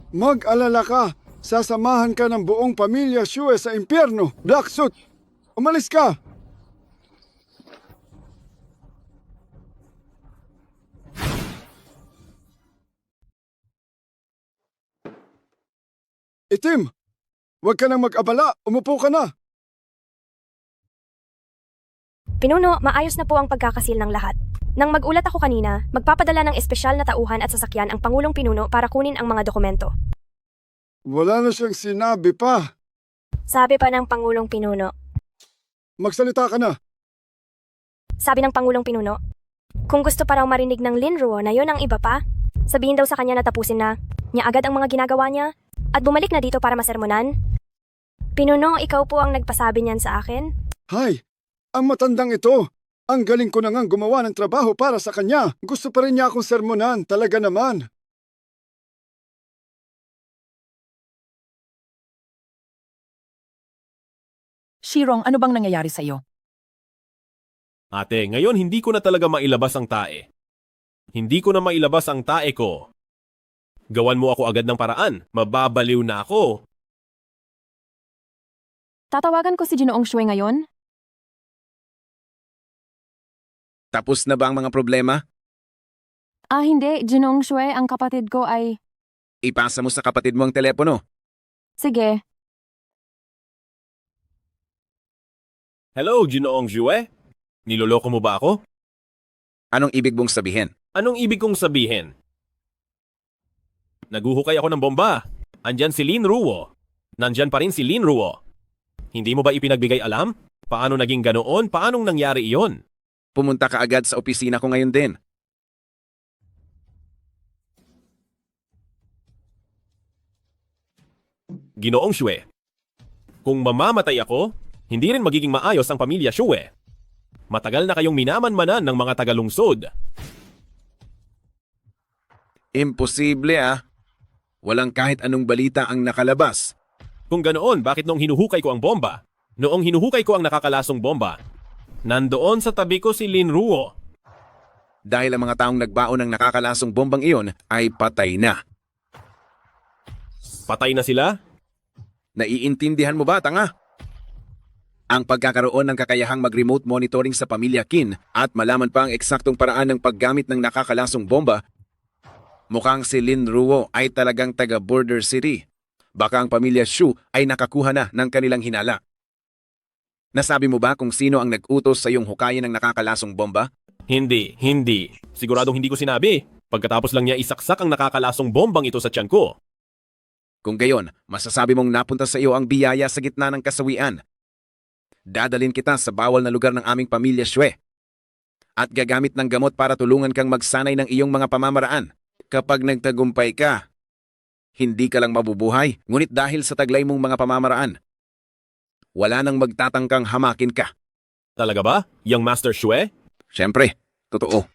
Mag-alala ka, sasamahan ka ng buong pamilya Shue sa impyerno. Black Suit, umalis ka! Itim, huwag ka nang mag-abala, umupo ka na. Pinuno, maayos na po ang pagkakasil ng lahat. Nang magulat ako kanina, magpapadala ng espesyal na tauhan at sasakyan ang Pangulong Pinuno para kunin ang mga dokumento. Wala na siyang sinabi pa. Sabi pa ng Pangulong Pinuno. Magsalita ka na. Sabi ng Pangulong Pinuno, kung gusto pa raw marinig ng Lin Ruo na yon ang iba pa, sabihin daw sa kanya na tapusin na niya agad ang mga ginagawa niya at bumalik na dito para masermonan. Pinuno, ikaw po ang nagpasabi niyan sa akin? Hay! Ang matandang ito, ang galing ko na ngang gumawa ng trabaho para sa kanya. Gusto pa rin niya akong sermonan, talaga naman. Shirong, ano bang nangyayari sa iyo? Ate, ngayon hindi ko na talaga mailabas ang tae. Hindi ko na mailabas ang tae ko. Gawan mo ako agad ng paraan. Mababaliw na ako. Tatawagan ko si Ginoong Shue ngayon? Tapos na ba ang mga problema? Hindi. Ginoong Shue, ang kapatid ko ay... Ipasa mo sa kapatid mo ang telepono. Sige. Hello, Ginoong Shue? Niloloko mo ba ako? Anong ibig mong sabihin? Anong ibig kong sabihin? Naguhukay ako ng bomba. Andyan si Lin Ruo. Nandyan pa rin si Lin Ruo. Hindi mo ba ipinagbigay alam? Paano naging ganoon? Paanong nangyari iyon? Pumunta ka agad sa opisina ko ngayon din. Ginoong Shue, kung mamamatay ako, hindi rin magiging maayos ang pamilya Shue. Matagal na kayong minamanmanan ng mga tagalungsod. Imposible Walang kahit anong balita ang nakalabas. Kung ganoon, bakit noong hinuhukay ko ang bomba? Noong hinuhukay ko ang nakakalasong bomba, nandoon sa tabi ko si Lin Ruo. Dahil ang mga taong nagbaon ng nakakalasong bombang iyon ay patay na. Patay na sila? Naiintindihan mo ba, tanga? Ang pagkakaroon ng kakayahang mag-remote monitoring sa pamilya Qin at malaman pa ang eksaktong paraan ng paggamit ng nakakalasong bomba, mukhang si Lin Ruo ay talagang taga Border City. Baka ang pamilya Shu ay nakakuha na ng kanilang hinala. Nasabi mo ba kung sino ang nag-utos sa iyong hukayin ng nakakalasong bomba? Hindi. Siguradong hindi ko sinabi. Pagkatapos lang niya isaksak ang nakakalasong bombang ito sa tiyan ko. Kung gayon, masasabi mong napunta sa iyo ang biyaya sa gitna ng kasawian. Dadalin kita sa bawal na lugar ng aming pamilya Shue. At gagamit ng gamot para tulungan kang magsanay ng iyong mga pamamaraan. Kapag nagtagumpay ka, hindi ka lang mabubuhay, ngunit dahil sa taglay mong mga pamamaraan, wala nang magtatangkang hamakin ka. Talaga ba? Yang Master Shue? Siyempre, totoo.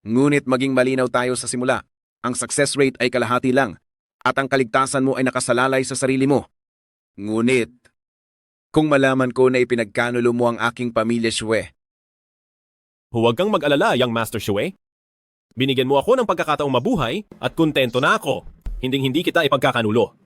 Ngunit maging malinaw tayo sa simula. Ang success rate ay kalahati lang at ang kaligtasan mo ay nakasalalay sa sarili mo. Ngunit, kung malaman ko na ipinagkanulo mo ang aking pamilya, Shue, Huwag kang mag-alala, young Master Shue. Binigyan mo ako ng pagkakataong mabuhay at kontento na ako. Hinding-hindi kita ipagkakanulo.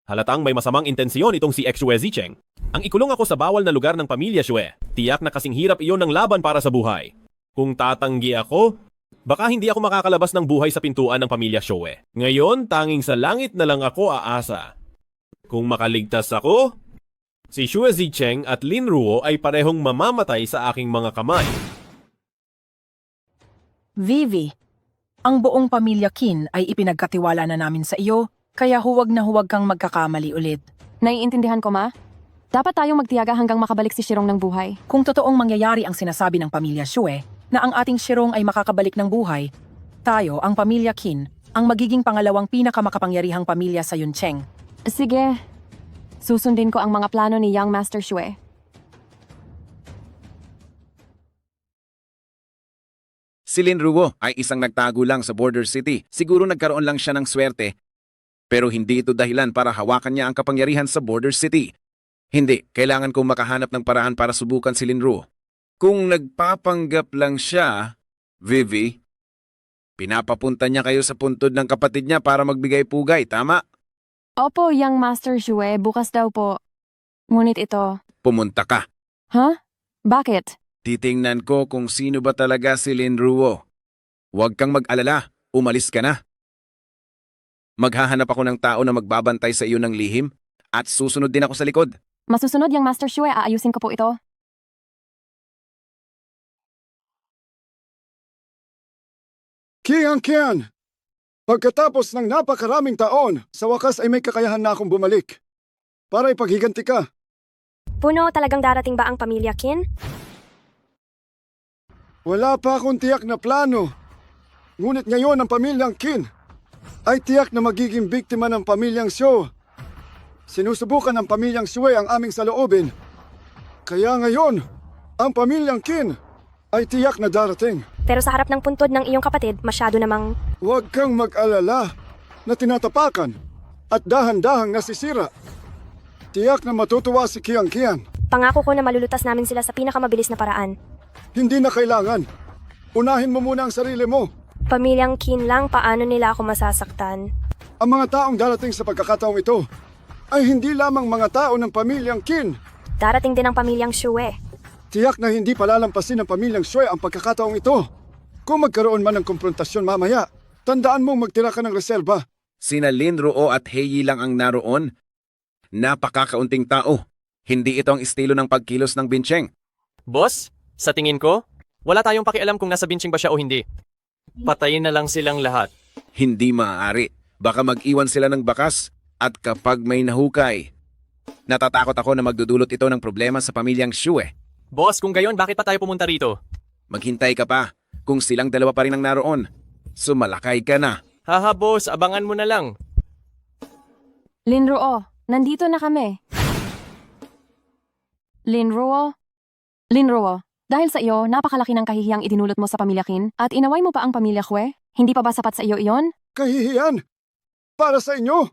Halatang may masamang intensyon itong si Shue Zicheng. Ang ikulong ako sa bawal na lugar ng pamilya, Shue. Tiyak na kasing hirap iyon ng laban para sa buhay. Kung tatanggi ako, baka hindi ako makakalabas ng buhay sa pintuan ng pamilya Shue. Ngayon, tanging sa langit na lang ako aasa. Kung makaligtas ako, si Shue Zicheng at Lin Ruo ay parehong mamamatay sa aking mga kamay. Vivi, ang buong pamilya Qin ay ipinagkatiwala na namin sa iyo, kaya huwag na huwag kang magkakamali ulit. Naiintindihan ko, Ma. Dapat tayong magtiyaga hanggang makabalik si Shirong ng buhay. Kung totoong mangyayari ang sinasabi ng pamilya Shue, na ang ating Shirong ay makakabalik ng buhay, tayo, ang pamilya Qin, ang magiging pangalawang pinakamakapangyarihang pamilya sa Yuncheng. Sige, susundin ko ang mga plano ni Young Master Shue. si Lin Ruo ay isang nagtago lang sa border city. Siguro nagkaroon lang siya ng swerte. Pero hindi ito dahilan para hawakan niya ang kapangyarihan sa border city. Hindi, kailangan kong makahanap ng paraan para subukan si Lin Ruo. Kung nagpapanggap lang siya, Vivi, pinapapunta niya kayo sa puntod ng kapatid niya para magbigay pugay, tama? Opo, Young Master Shue, bukas daw po. Ngunit ito. Pumunta ka. Huh? Bakit? Titingnan ko kung sino ba talaga si Lin Ruo. Huwag kang mag-alala, umalis ka na. Maghahanap ako ng tao na magbabantay sa iyo ng lihim at susunod din ako sa likod. Masusunod, Young Master Shue, aayusin ko po ito. Kian! Pagkatapos ng napakaraming taon, sa wakas ay may kakayahan na akong bumalik. Para ipaghiganti ka. Puno, talagang darating ba ang pamilya Qin? Wala pa akong tiyak na plano. Ngunit ngayon ang pamilyang Qin ay tiyak na magiging biktima ng pamilyang Shou. Sinusubukan ng pamilyang Shue ang aming saloobin. Kaya ngayon, ang pamilyang Qin ay tiyak na darating. Pero sa harap ng puntod ng iyong kapatid, masyado namang... Huwag kang mag-alala na tinatapakan at dahan-dahang nasisira. Tiyak na matutuwa si Kian. Pangako ko na malulutas namin sila sa pinakamabilis na paraan. Hindi na kailangan. Unahin mo muna ang sarili mo. Pamilyang Qin lang, paano nila ako masasaktan? Ang mga taong darating sa pagkakataong ito ay hindi lamang mga tao ng pamilyang Qin. Darating din ang pamilyang Shue. Tiyak na hindi palalampasin ng pamilyang Shue ang pagkakataong ito. Kung magkaroon man ng konfrontasyon mamaya, tandaan mong magtira ka ng reserba. Sina Lin Ruo at Heiyi lang ang naroon. Napakakaunting tao. Hindi ito ang estilo ng pagkilos ng Bincheng. Boss, sa tingin ko, wala tayong pakialam kung nasa binching ba siya o hindi. Patayin na lang silang lahat. Hindi maaari. Baka mag-iwan sila ng bakas at kapag may nahukay. Natatakot ako na magdudulot ito ng problema sa pamilyang Shue. Boss, kung gayon, bakit pa tayo pumunta rito? Maghintay ka pa. Kung silang dalawa pa rin ang naroon, sumalakay ka na. Haha, boss, abangan mo na lang. Lin Ruo, nandito na kami. Lin Ruo, dahil sa iyo, napakalaki ng kahihiyang idinulot mo sa pamilya Qin at inaway mo pa ang pamilya Hue? Hindi pa ba sapat sa iyo iyon? Kahihiyan! Para sa inyo!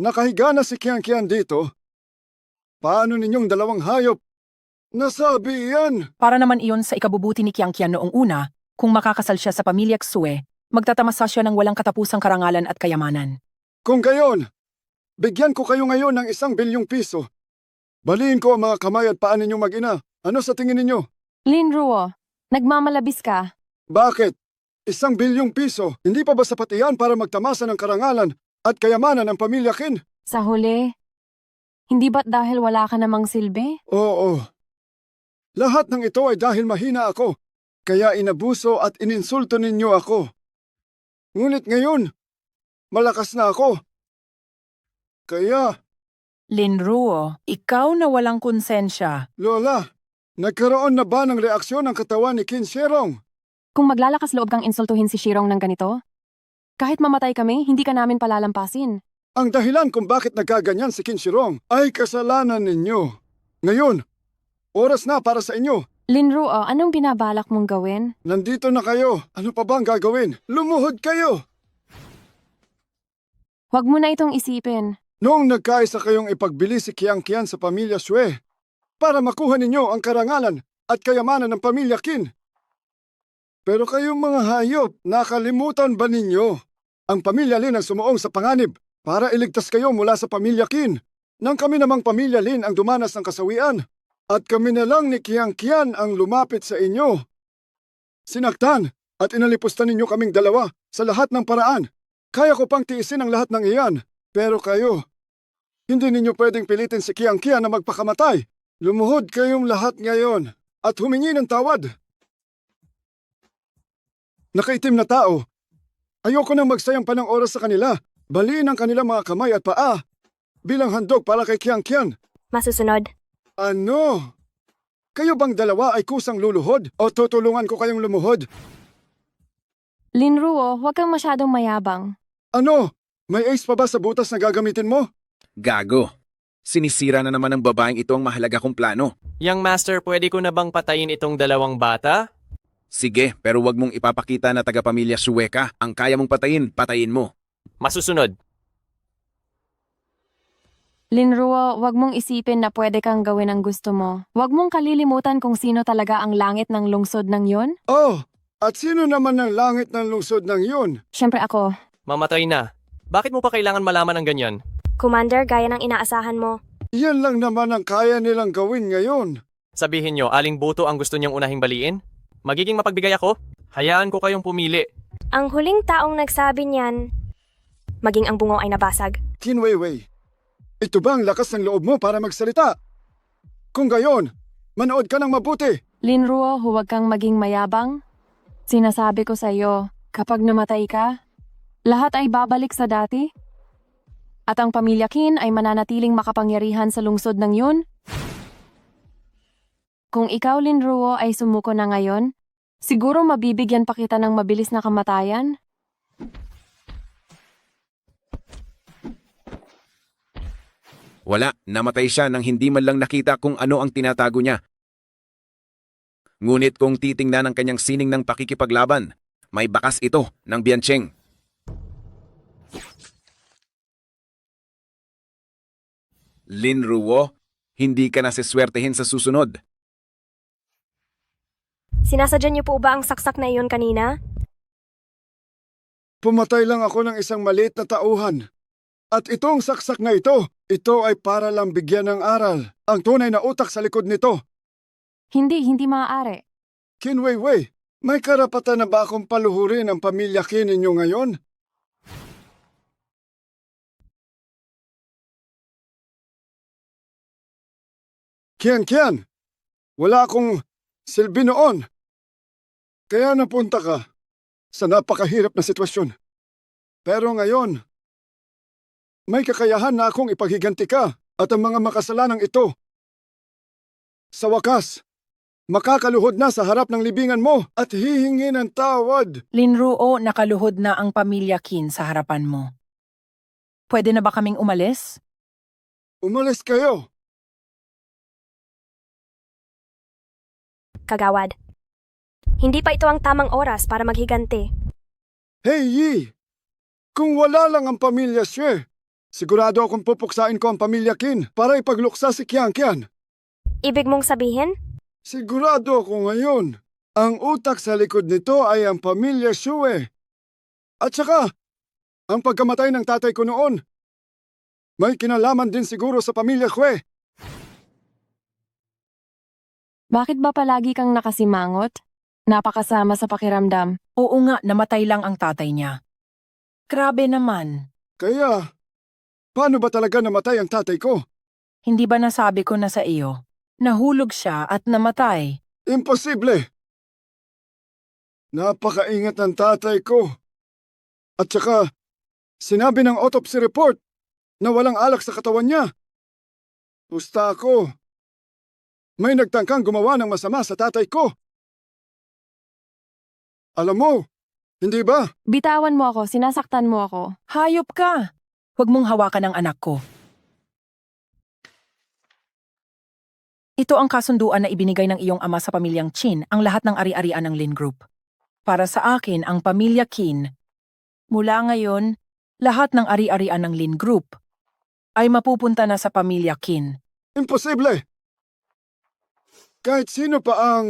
Nakahiga na si Kian dito. Paano ninyong dalawang hayop? Nasabi yan! Para naman iyon sa ikabubuti ni Kian noong una, kung makakasal siya sa pamilya Xue, magtatamasa siya ng walang katapusang karangalan at kayamanan. Kung gayon, bigyan ko kayo ngayon ng 1 bilyong piso. Baliin ko ang mga kamay at paa ninyong mag-ina. Ano sa tingin ninyo? Lin Ruo, nagmamalabis ka. Bakit? 1 bilyong piso, hindi pa ba sapat iyan para magtamasa ng karangalan at kayamanan ng pamilya Qin? Sa huli, hindi ba't dahil wala ka namang silbi? Oo. Lahat ng ito ay dahil mahina ako, kaya inabuso at ininsulto ninyo ako. Ngunit ngayon, malakas na ako. Kaya... Lin Ruo, ikaw na walang konsensya. Lola, nagkaroon na ba ng reaksyon ang katawan ni Qin Shirong? Kung maglalakas loob kang insultuhin si Shirong ng ganito, kahit mamatay kami, hindi ka namin palalampasin. Ang dahilan kung bakit nagkaganyan si Qin Shirong ay kasalanan ninyo. Ngayon, oras na para sa inyo Linruo, anong binabalak mong gawin? Nandito na kayo. Ano pa ba ang gagawin? Lumuhod kayo! Huwag mo na itong isipin. Noong nagkaisa kayong ipagbili si Kiang-Kian sa pamilya Xue para makuha ninyo ang karangalan at kayamanan ng pamilya Qin. Pero kayong mga hayop, nakalimutan ba ninyo? Ang pamilya Lin ang sumuong sa panganib para iligtas kayo mula sa pamilya Qin. Nang kami namang pamilya Lin ang dumanas ng kasawian at kami na lang ni Kiang-Kian ang lumapit sa inyo. Sinaktan at inalipustan ninyo kaming dalawa sa lahat ng paraan. Kaya ko pang tiisin ang lahat ng iyan. Pero kayo, hindi ninyo pwedeng pilitin si Kiang-Kian na magpakamatay. Lumuhod kayong lahat ngayon at humingi ng tawad. Nakaitim na tao. Ayoko nang magsayang pa ng oras sa kanila. Baliin ang kanilang mga kamay at paa bilang handog para kay Kiang-Kian. Masusunod. Ano? Kayo bang dalawa ay kusang luluhod o tutulungan ko kayong lumuhod? Linruo, huwag kang masyadong mayabang. Ano? May ace pa ba sa butas na gagamitin mo? Gago. Sinisira na naman ng babaeng ito ang mahalaga kong plano. Young Master, pwede ko na bang patayin itong dalawang bata? Sige, pero wag mong ipapakita na taga-pamilya Xue ka. Ang kaya mong patayin, patayin mo. Masusunod. Linruo, huwag mong isipin na pwede kang gawin ang gusto mo. Huwag mong kalilimutan kung sino talaga ang langit ng lungsod ng yun. Oh, at sino naman ang langit ng lungsod ng yun? Siyempre ako. Mamatay na. Bakit mo pa kailangan malaman ng ganyan? Commander, gaya ng inaasahan mo. Yan lang naman ang kaya nilang gawin ngayon. Sabihin nyo, aling buto ang gusto niyang unahing baliin? Magiging mapagbigay ako? Hayaan ko kayong pumili. Ang huling taong nagsabi niyan, maging ang bungo ay nabasag. Qin Weiwei, ito ba ang lakas ng loob mo para magsalita? Kung gayon, manood ka ng mabuti. Linruo, huwag kang maging mayabang. Sinasabi ko sa iyo, kapag namatay ka, lahat ay babalik sa dati. At ang pamilya Qin ay mananatiling makapangyarihan sa lungsod ng yun. Kung ikaw, Linruo, ay sumuko na ngayon, siguro mabibigyan pa kita ng mabilis na kamatayan. Wala, namatay siya nang hindi man lang nakita kung ano ang tinatago niya. Ngunit kung titingnan ang kanyang sining ng pakikipaglaban, may bakas ito ng Biancheng. Linruo, hindi ka nasiswertehin sa susunod. Sinasadya niyo po ba ang saksak na iyon kanina? Pumatay lang ako ng isang maliit na tauhan. At itong saksak na ito ay para lang bigyan ng aral ang tunay na utak sa likod nito. Hindi maaari. Qin Weiwei, may karapatan na ba akong paluhurin ang pamilya Qin ninyo ngayon? Kian, wala akong silbi noon. Kaya napunta ka sa napakahirap na sitwasyon. Pero ngayon, may kakayahan na akong ipaghiganti ka at ang mga makasalanang ito. Sa wakas, makakaluhod na sa harap ng libingan mo at hihingi ng tawad. Linruo, nakaluhod na ang pamilya Qin sa harapan mo. Pwede na ba kaming umalis? Umalis kayo. Kagawad. Hindi pa ito ang tamang oras para maghiganti. Hey Yi! Kung wala lang ang pamilya Xue, sigurado akong pupuksain ko ang pamilya Qin para ipagluksa si Kiang-Kian. Ibig mong sabihin? Sigurado ako ngayon. Ang utak sa likod nito ay ang pamilya Xue. At saka, ang pagkamatay ng tatay ko noon, may kinalaman din siguro sa pamilya Xue. Bakit ba palagi kang nakasimangot? Napakasama sa pakiramdam. Oo nga, namatay lang ang tatay niya. Grabe naman. Kaya, paano ba talaga namatay ang tatay ko? Hindi ba nasabi ko na sa iyo? Nahulog siya at namatay. Imposible! Napakaingat ng tatay ko. At saka, sinabi ng autopsy report na walang alak sa katawan niya. Pusta ako. May nagtangkang gumawa ng masama sa tatay ko. Alam mo, hindi ba? Bitawan mo ako, sinasaktan mo ako. Hayop ka! Huwag mong hawakan ang anak ko. Ito ang kasunduan na ibinigay ng iyong ama sa pamilyang Qin, ang lahat ng ari-arian ng Lin Group. Para sa akin, ang pamilya Qin, mula ngayon, lahat ng ari-arian ng Lin Group ay mapupunta na sa pamilya Qin. Imposible! Kahit sino pa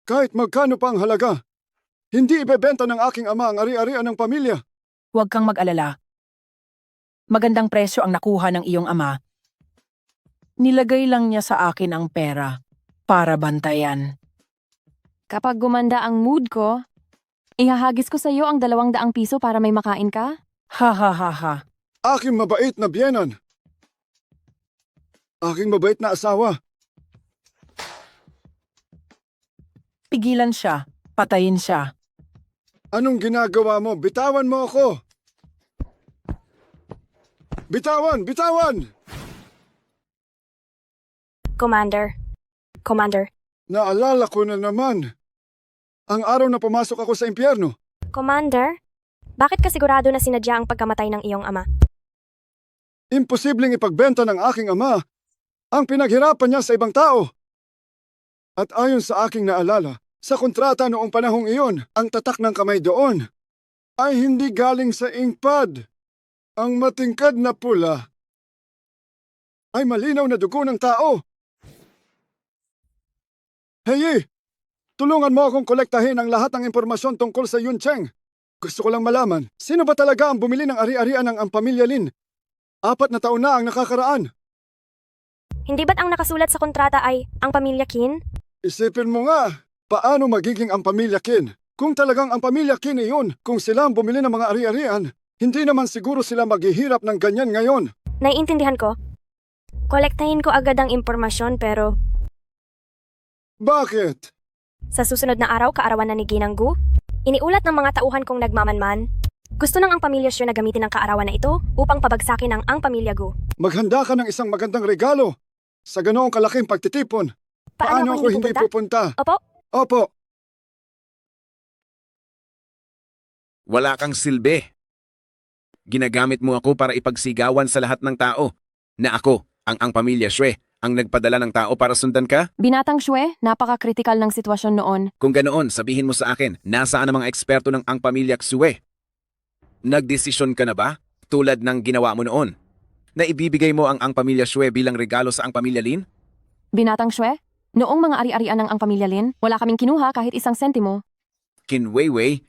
kahit magkano pa ang halaga, hindi ibebenta ng aking ama ang ari-arian ng pamilya. Huwag kang mag-alala. Magandang presyo ang nakuha ng iyong ama. Nilagay lang niya sa akin ang pera para bantayan. Kapag gumanda ang mood ko, ihahagis ko sa iyo ang 200 piso para may makain ka? Ha ha ha ha. Aking mabait na biyenan. Aking mabait na asawa. Pigilan siya. Patayin siya. Anong ginagawa mo? Bitawan mo ako! Bitawan! Bitawan! Commander. Naalala ko na naman. Ang araw na pumasok ako sa impyerno. Commander? Bakit ka sigurado na sinadya ang pagkamatay ng iyong ama? Imposibleng ipagbenta ng aking ama ang pinaghirapan niya sa ibang tao. At ayon sa aking naalala, sa kontrata noong panahong iyon, ang tatak ng kamay doon ay hindi galing sa inkpad. Ang matingkad na pula ay malinaw na dugo ng tao. Hey, tulungan mo akong kolektahin ang lahat ng impormasyon tungkol sa Yuncheng. Gusto ko lang malaman, sino ba talaga ang bumili ng ari-arian ng ang pamilya Lin? 4 na taon na ang nakakaraan. Hindi ba't ang nakasulat sa kontrata ay ang pamilya Qin? Isipin mo nga, paano magiging ang pamilya Qin? Kung talagang ang pamilya Qin iyon, kung sila ang bumili ng mga ari-arian, hindi naman siguro sila maghihirap ng ganyan ngayon. Naiintindihan ko. Kolektahin ko agad ang impormasyon pero Bakit? sa susunod na araw, kaarawan na ni Ginang Gu, iniulat ng mga tauhan kong nagmamanman. Gusto ng ang pamilya Xue na gamitin ang kaarawan na ito upang pabagsakin ang ang pamilya Gu. Maghanda ka ng isang magandang regalo sa ganoong kalaking pagtitipon. Paano ako hindi pupunta? Opo. Opo. Wala kang silbi. Ginagamit mo ako para ipagsigawan sa lahat ng tao na ako, ang pamilya Xue, ang nagpadala ng tao para sundan ka? Binatang Xue, napaka-critical ng sitwasyon noon. Kung ganoon, sabihin mo sa akin, nasaan ang mga eksperto ng ang pamilya Xue? Nagdesisyon ka na ba? Tulad ng ginawa mo noon? Na ibibigay mo ang pamilya Xue bilang regalo sa ang pamilya Lin? Binatang Xue, noong mga ari-arian ng ang pamilya Lin, wala kaming kinuha kahit 1 sentimo. Kinweiwei,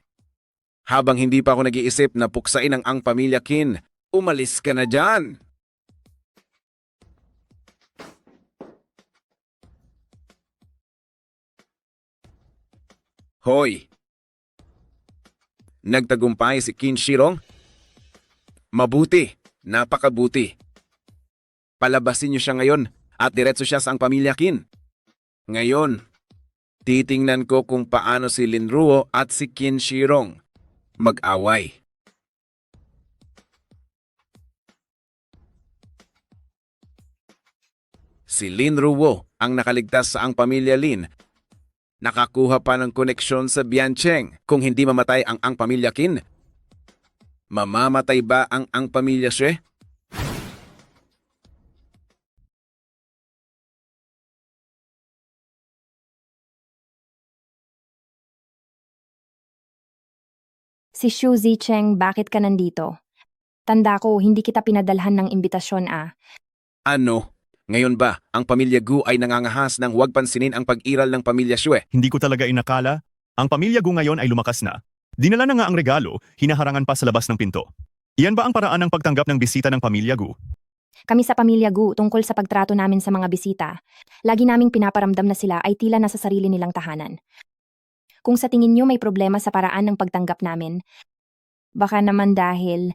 habang hindi pa ako nag-iisip na puksain ang pamilya Qin, umalis ka na dyan. Hoy! Nagtagumpay si Qin Shirong? Mabuti, napakabuti. Palabasin niyo siya ngayon at diretso siya sa ang pamilya Qin. Ngayon, titingnan ko kung paano si Lin Ruo at si Qin Shirong mag-away. Si Lin Ruo ang nakaligtas sa ang pamilya Lin. Nakakuha pa ng koneksyon sa Biancheng. Kung hindi mamatay ang pamilya Qin, mamamatay ba ang pamilya Xue? Si Xu Zicheng, bakit ka nandito? Tanda ko, hindi kita pinadalhan ng imbitasyon Ano? Ngayon ba, ang pamilya Gu ay nangangahas ng huwag pansinin ang pag-iral ng pamilya Xue? Hindi ko talaga inakala. Ang pamilya Gu ngayon ay lumakas na. Dinala na nga ang regalo, hinaharangan pa sa labas ng pinto. Iyan ba ang paraan ng pagtanggap ng bisita ng pamilya Gu? Kami sa pamilya Gu tungkol sa pagtrato namin sa mga bisita, lagi naming pinaparamdam na sila ay tila nasa sarili nilang tahanan. Kung sa tingin nyo may problema sa paraan ng pagtanggap namin, baka naman dahil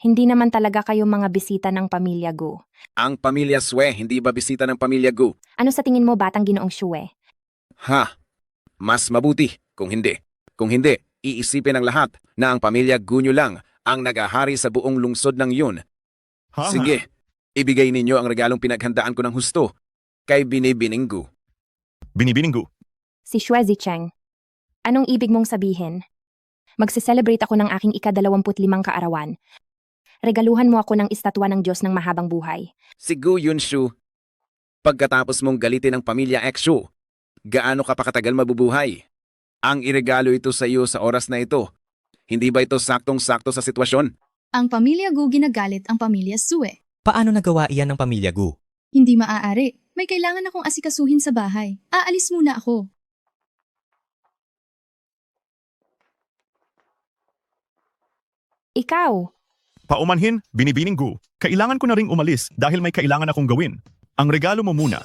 hindi naman talaga kayo mga bisita ng pamilya Gu. Ang pamilya Xue, hindi ba bisita ng pamilya Gu? Ano sa tingin mo, Batang Ginoong Xue? Ha? Mas mabuti kung hindi. Kung hindi, iisipin ng lahat na ang pamilya Gu nyo lang ang nagahari sa buong lungsod ng yun. Sige, ibigay ninyo ang regalong pinaghandaan ko ng husto kay Binibining Gu. Binibining Gu? Si Xue Zicheng. Anong ibig mong sabihin? Magse-celebrate ako ng aking ika-25 kaarawan. Regaluhan mo ako ng estatwa ng Diyos ng mahabang buhay. Si Gu Yunshu, Pagkatapos mong galitin ang pamilya Exu, gaano ka pa katagal mabubuhay? Ang iregalo ito sa iyo sa oras na ito. Hindi ba ito saktong-sakto sa sitwasyon? Ang pamilya Gu ginagalit ang pamilya Sue. Paano nagawa iyan ng pamilya Gu? Hindi maaari. May kailangan akong asikasuhin sa bahay. Aalis muna ako. Ikaw, Paumanhin, binibining Gu. Kailangan ko na ring umalis dahil may kailangan akong gawin. Ang regalo mo muna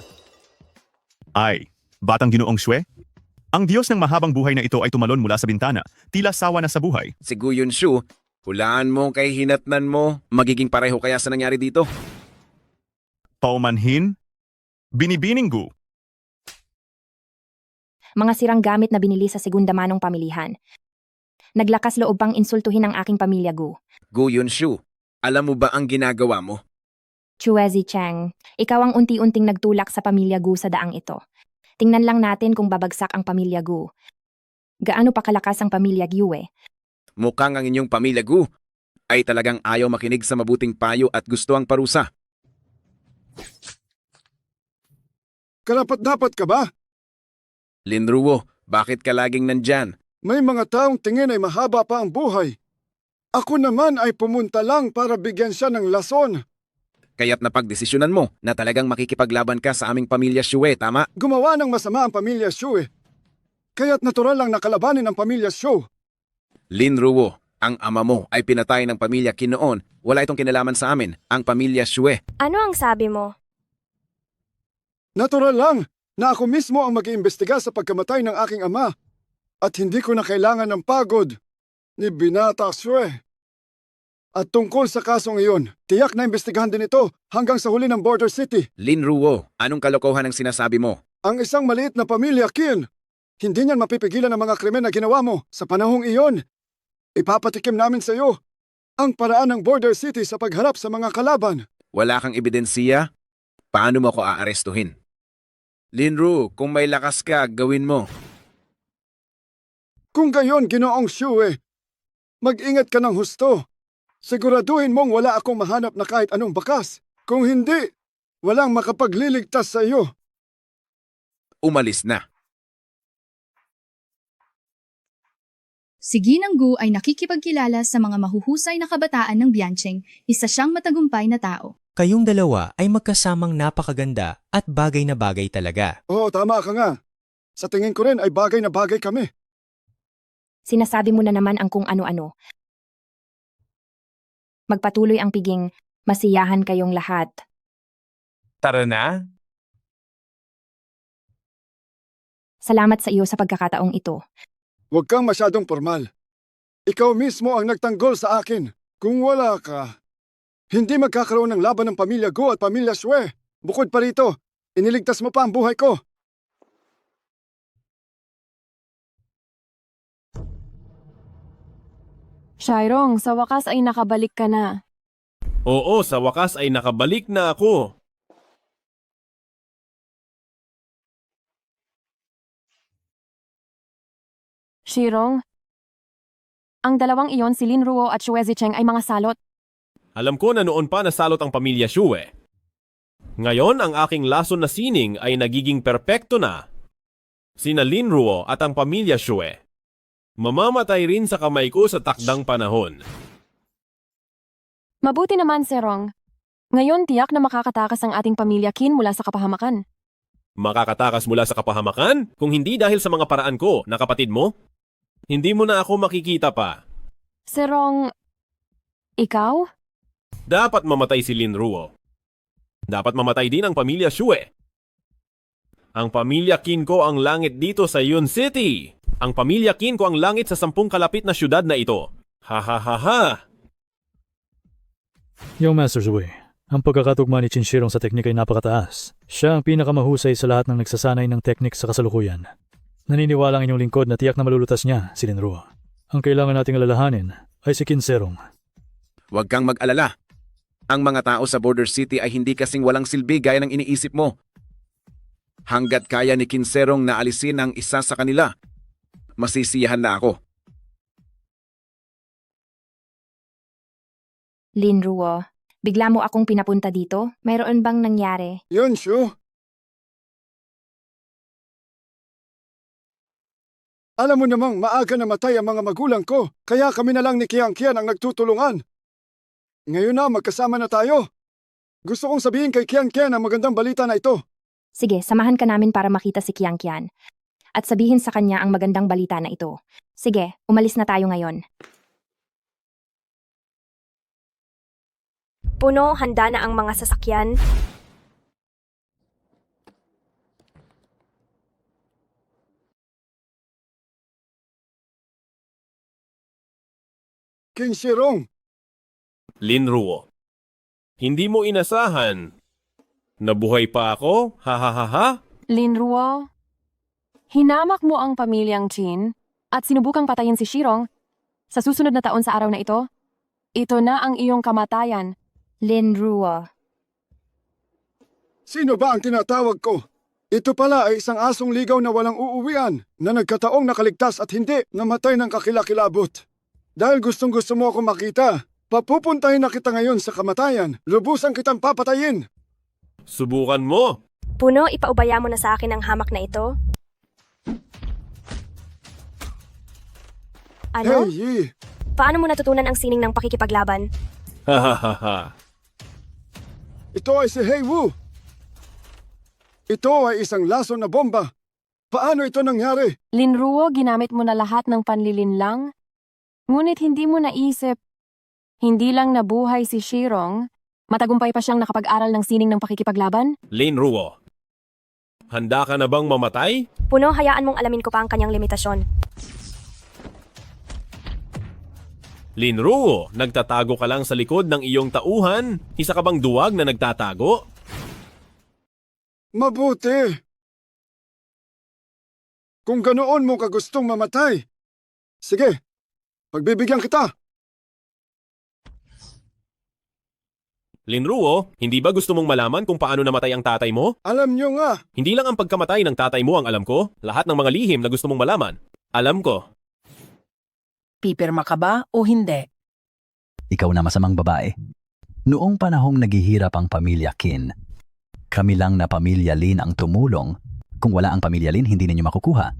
ay Batang Ginoong Shue. Ang Diyos ng mahabang buhay na ito ay tumalon mula sa bintana, tila sawa na sa buhay. Si Gu Yunshu, hulaan mo kay hinatnan mo, magiging pareho kaya sa nangyari dito? Paumanhin, binibining Gu. mga sirang gamit na binili sa segunda manong pamilihan. Naglakas loob pang insultuhin ang aking pamilya Gu. Gu Yunshu, alam mo ba ang ginagawa mo? Chue Zicheng, ikaw ang unti-unting nagtulak sa pamilya Gu sa daang ito. Tingnan lang natin kung babagsak ang pamilya Gu. Gaano pa kalakas ang pamilya Gyue? Mukhang ang inyong pamilya Gu ay talagang ayaw makinig sa mabuting payo at gusto ang parusa. Karapat-dapat ka ba? Linruo, bakit ka laging nandyan? May mga taong tingin ay mahaba pa ang buhay. Ako naman ay pumunta lang para bigyan siya ng lason. Kaya't napagdesisyonan mo na talagang makikipaglaban ka sa aming pamilya Shue, tama? Gumawa ng masama ang pamilya Shue. Kaya't natural lang nakalabanin ang pamilya Shou. Linruo, ang ama mo ay pinatay ng pamilya Qin noon. Wala itong kinalaman sa amin, ang pamilya Shue. Ano ang sabi mo? Natural lang na ako mismo ang mag-iimbestiga sa pagkamatay ng aking ama at hindi ko na kailangan ng pagod ni Binata Shue. At tungkol sa kasong iyon, tiyak na imbestigahan din ito hanggang sa huli ng Border City. Linruo, anong kalokohan ang sinasabi mo? Ang isang maliit na pamilya Qin, hindi niyan mapipigilan ang mga krimen na ginawa mo. Sa panahong iyon, ipapatikim namin sa iyo ang paraan ng Border City sa pagharap sa mga kalaban. Wala kang ebidensiya? Paano mo ako aarestuhin? Linru, kung may lakas ka, gawin mo. Kung gayon, Ginoong Shue, mag-ingat ka ng husto. Siguraduhin mong wala akong mahanap na kahit anong bakas. Kung hindi, walang makapagliligtas sa iyo. Umalis na. Si Ginang Gu ay nakikipagkilala sa mga mahuhusay na kabataan ng Biancheng, isa siyang matagumpay na tao. Kayong dalawa ay magkasamang napakaganda at bagay na bagay talaga. Oo, tama ka nga. Sa tingin ko rin ay bagay na bagay kami. Sinasabi mo na naman ang kung ano-ano. Magpatuloy ang piging, masiyahan kayong lahat. Tara na. Salamat sa iyo sa pagkakataong ito. Huwag kang masyadong formal. Ikaw mismo ang nagtanggol sa akin. Kung wala ka, hindi magkakaroon ng laban ng pamilya Gu at pamilya Shue. Bukod pa rito, iniligtas mo pa ang buhay ko. Shairong, sa wakas ay nakabalik ka na. Oo, sa wakas ay nakabalik na ako. Shirong, ang dalawang iyon si Linruo at Shue Zicheng ay mga salot. Alam ko na noon pa nasalot ang pamilya Shue. Ngayon, ang aking lason na sining ay nagiging perpekto na. Sina Linruo at ang pamilya Shue. Mamamatay rin sa kamay ko sa takdang panahon. Mabuti naman, Serong. Ngayon, tiyak na makakatakas ang ating pamilya Qin mula sa kapahamakan. Makakatakas mula sa kapahamakan? Kung hindi dahil sa mga paraan ko na kapatid mo? Hindi mo na ako makikita pa. Serong, ikaw? Dapat mamatay si Linruo. Dapat mamatay din ang pamilya Shue. Ang pamilya Qin ko ang langit dito sa Yun City. Ang pamilya Qin ko ang langit sa 10 kalapit na syudad na ito. Ha ha ha ha! Young Master Zui, ang pagkakatugma ni Qinshirong sa teknik ay napakataas. Siya ang pinakamahusay sa lahat ng nagsasanay ng teknik sa kasalukuyan. Naniniwala ang inyong lingkod na tiyak na malulutas niya, si Linruo. Ang kailangan nating alalahanin ay si Qinshirong. Huwag kang mag-alala. Ang mga tao sa Border City ay hindi kasing walang silbi gaya ng iniisip mo. Hanggat kaya ni Qinshirong na alisin ang isa sa kanila, masisiyahan na ako. Linruo, bigla mo akong pinapunta dito? Mayroon bang nangyari? Yunshu, Alam mo namang maaga namatay ang mga magulang ko, kaya kami na lang ni Kian ang nagtutulungan. Ngayon na magkasama na tayo. Gusto kong sabihin kay Kian ang magandang balita na ito. Sige, samahan ka namin para makita si Kian. At sabihin sa kanya ang magandang balita na ito. Sige, umalis na tayo ngayon. Puno, handa na ang mga sasakyan. King Shirong, Linruo. Hindi mo inasahan. Nabuhay pa ako? Ha ha ha ha? Linruo, hinamak mo ang pamilyang Qin at sinubukang patayin si Shirong. Sa susunod na taon sa araw na ito na ang iyong kamatayan. Linruo. sino ba ang tinatawag ko? Ito pala ay isang asong ligaw na walang uuwian na nagkataong nakaligtas at hindi namatay ng kakilakilabot. Dahil gustong-gusto mo akong makita, papupuntahin na kita ngayon sa kamatayan. Lubusan kitang papatayin. Subukan mo. Puno, ipaubaya mo na sa akin ang hamak na ito. Ano? Hey, Yi. Paano mo natutunan ang sining ng pakikipaglaban? Ha ha ha ha. Ito ay si Hei Wu. Ito ay isang laso na bomba. Paano ito nangyari? Linruo, ginamit mo na lahat ng panlilinlang. Ngunit hindi mo naisip, hindi lang nabuhay si Shirong, matagumpay pa siyang nakapag-aral ng sining ng pakikipaglaban? Linruo. Handa ka na bang mamatay? Puno, hayaan mong alamin ko pa ang kanyang limitasyon. Linruo, nagtatago ka lang sa likod ng iyong tauhan? Isa ka bang duwag na nagtatago? Mabuti. Kung ganoon mo ka gustong mamatay, sige, pagbibigyan kita. Linruo, hindi ba gusto mong malaman kung paano namatay ang tatay mo? Alam nyo nga. Hindi lang ang pagkamatay ng tatay mo ang alam ko, lahat ng mga lihim na gusto mong malaman. Alam ko. Pipirma ka ba o hindi? Ikaw na masamang babae. Noong panahong naghihirap ang pamilya Qin, kami lang na pamilya Lin ang tumulong. Kung wala ang pamilya Lin, hindi ninyo makukuha.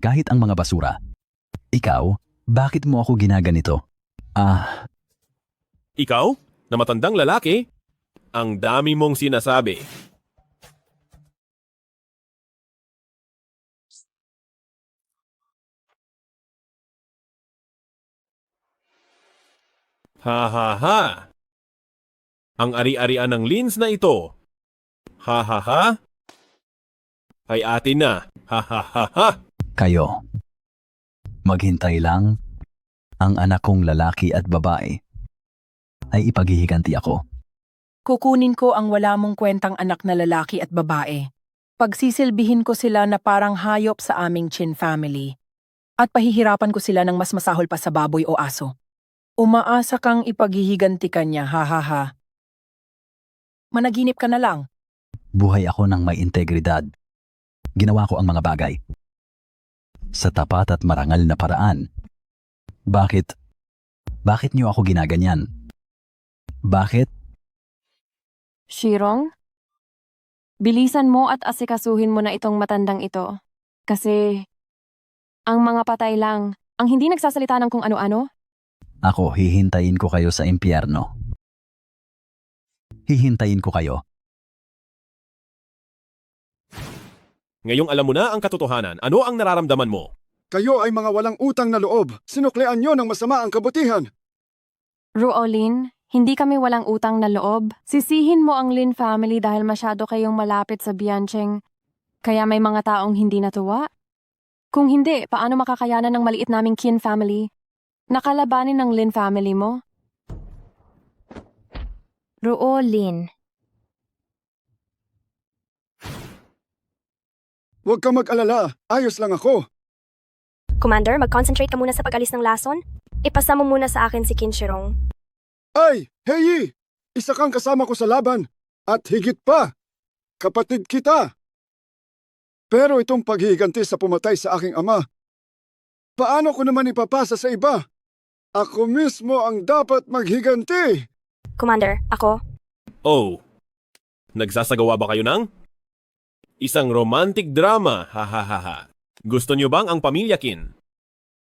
Kahit ang mga basura. Ikaw, bakit mo ako ginaganito? Ikaw, na matandang lalaki, ang dami mong sinasabi. Ha ha ha. Ang ari-arian ng lins na ito. Ha ha ha. Ay atin na. Ha ha ha ha. Kayo. Maghintay lang. Ang anak kong lalaki at babae ay ipaghihiganti ako. Kukunin ko ang wala mong kwentang anak na lalaki at babae. Pagsisilbihin ko sila na parang hayop sa aming Qin family. At pahihirapan ko sila ng mas masahol pa sa baboy o aso. Umaasa kang ipaghihiganti ka niya, ha ha ha. Managinip ka na lang. Buhay ako ng may integridad. Ginawa ko ang mga bagay sa tapat at marangal na paraan. Bakit niyo ako ginaganyan? Bakit? Shirong, bilisan mo at asikasuhin mo na itong matandang ito. Kasi ang mga patay lang, ang hindi nagsasalita ng kung ano-ano. Ako, hihintayin ko kayo sa impyerno. Hihintayin ko kayo. Ngayong alam mo na ang katotohanan, ano ang nararamdaman mo? Kayo ay mga walang utang na loob. Sinuklean nyo ng masama ang kabutihan. Ruolin, hindi kami walang utang na loob. Sisihin mo ang Lin family dahil masyado kayong malapit sa Biancheng. Kaya may mga taong hindi natuwa. Kung hindi, paano makakayanan ng maliit naming Qin family? Nakalabanin ng Lin family mo? Ruolin. Huwag kang mag-alala. Ayos lang ako. Commander, mag-concentrate ka muna sa pag-alis ng lason. Ipasa mo muna sa akin si Qin Shirong. Ay, Hei! Isa kang kasama ko sa laban. At higit pa, kapatid kita. Pero itong paghihiganti sa pumatay sa aking ama, paano ko naman ipapasa sa iba? Ako mismo ang dapat maghiganti. Commander, ako. Oh, nagsasagawa ba kayo ng isang romantic drama? Ha ha ha ha. Gusto niyo bang ang pamilya Qin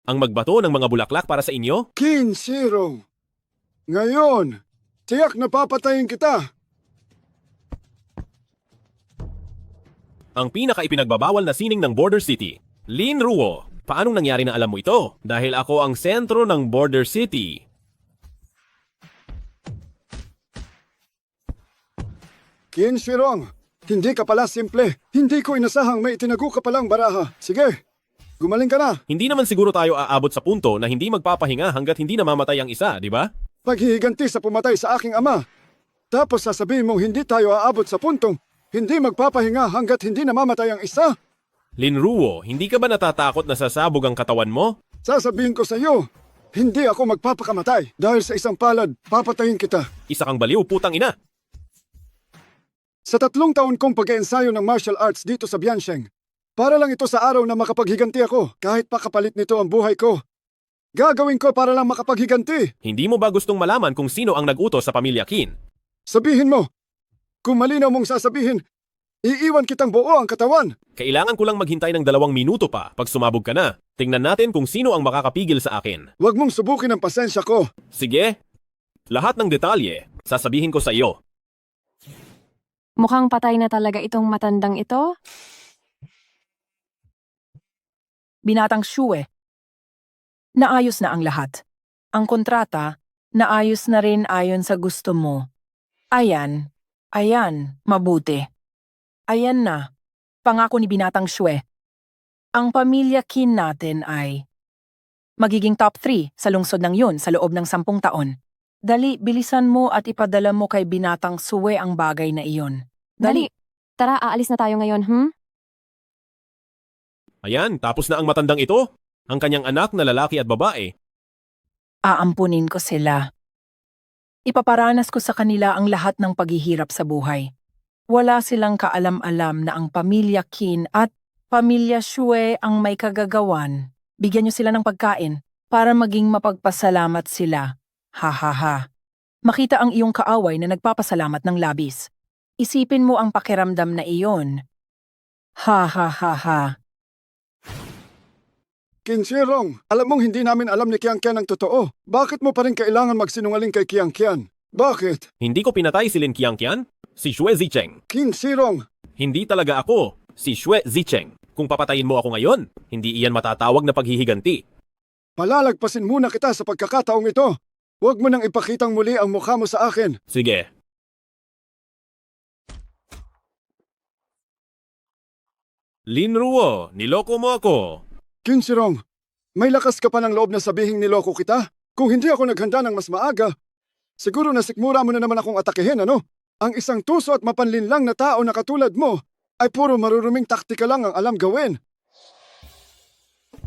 ang magbato ng mga bulaklak para sa inyo? Qin Shirong, ngayon, tiyak na papatayin kita. Ang pinaka-ipinagbabawal na sining ng Border City. Lin Ruo, paanong nangyari na alam mo ito? Dahil ako ang sentro ng Border City. Qin Shirong, hindi ka pala simple. Hindi ko inasahang may itinago ka palang baraha. Sige, gumaling ka na. Hindi naman siguro tayo aabot sa punto na hindi magpapahinga hanggat hindi namamatay ang isa, di ba? Paghihiganti sa pumatay sa aking ama. Tapos sasabihin mong hindi tayo aabot sa puntong hindi magpapahinga hanggat hindi namamatay ang isa. Lin Ruo, hindi ka ba natatakot na sasabog ang katawan mo? Sasabihin ko sa iyo, hindi ako magpapakamatay. Dahil sa isang palad, papatayin kita. Isa kang baliw, putang ina. Sa 3 taon kong pag-eensayo ng martial arts dito sa Biancheng, para lang ito sa araw na makapaghiganti ako, kahit pa kapalit nito ang buhay ko. Gagawin ko para lang makapaghiganti. Hindi mo ba gustong malaman kung sino ang nag-utos sa pamilya Qin? Sabihin mo, kung malinaw mong sasabihin, iiwan kitang buo ang katawan. Kailangan ko lang maghintay ng 2 minuto pa pag sumabog ka na. Tingnan natin kung sino ang makakapigil sa akin. Huwag mong subukin ang pasensya ko. Sige, lahat ng detalye, sasabihin ko sa iyo. Mukhang patay na talaga itong matandang ito. Binatang Shue. Naayos na ang lahat. Ang kontrata, naayos na rin ayon sa gusto mo. Ayan, mabuti. Ayan na, pangako ni Binatang Shue. Ang pamilya Qin natin ay magiging top 3 sa lungsod ng yun sa loob ng 10 taon. Dali, bilisan mo at ipadala mo kay Binatang Shue ang bagay na iyon. Dali. Tara, aalis na tayo ngayon, Ayan, tapos na ang matandang ito. Ang kanyang anak na lalaki at babae. Aampunin ko sila. Ipaparanas ko sa kanila ang lahat ng paghihirap sa buhay. Wala silang kaalam-alam na ang pamilya Qin at pamilya Shue ang may kagagawan. Bigyan niyo sila ng pagkain para maging mapagpasalamat sila. Ha ha ha. Makita ang iyong kaaway na nagpapasalamat ng labis. Isipin mo ang pakiramdam na iyon. Ha ha ha ha. Qin Shirong, alam mong hindi namin alam ni Qiang Qian ang totoo. Bakit mo pa rin kailangan magsinungaling kay Qiang Qian? Bakit? Hindi ko pinatay si Lin Qiangqian, si Shue Zicheng. Qin Shirong, Hindi talaga ako, si Shue Zicheng. Kung papatayin mo ako ngayon, hindi iyan matatawag na paghihiganti. palalagpasin muna kita sa pagkakataong ito. Huwag mo nang ipakitang muli ang mukha mo sa akin. Sige. Lin Ruo, niloko mo ako. Qin Shirong, may lakas ka pa ng loob na sabihing niloko kita? Kung hindi ako naghanda ng mas maaga, siguro nasikmura mo na naman akong atakehin, ano? Ang isang tuso at mapanlinlang na tao na katulad mo ay puro maruruming taktika lang ang alam gawin.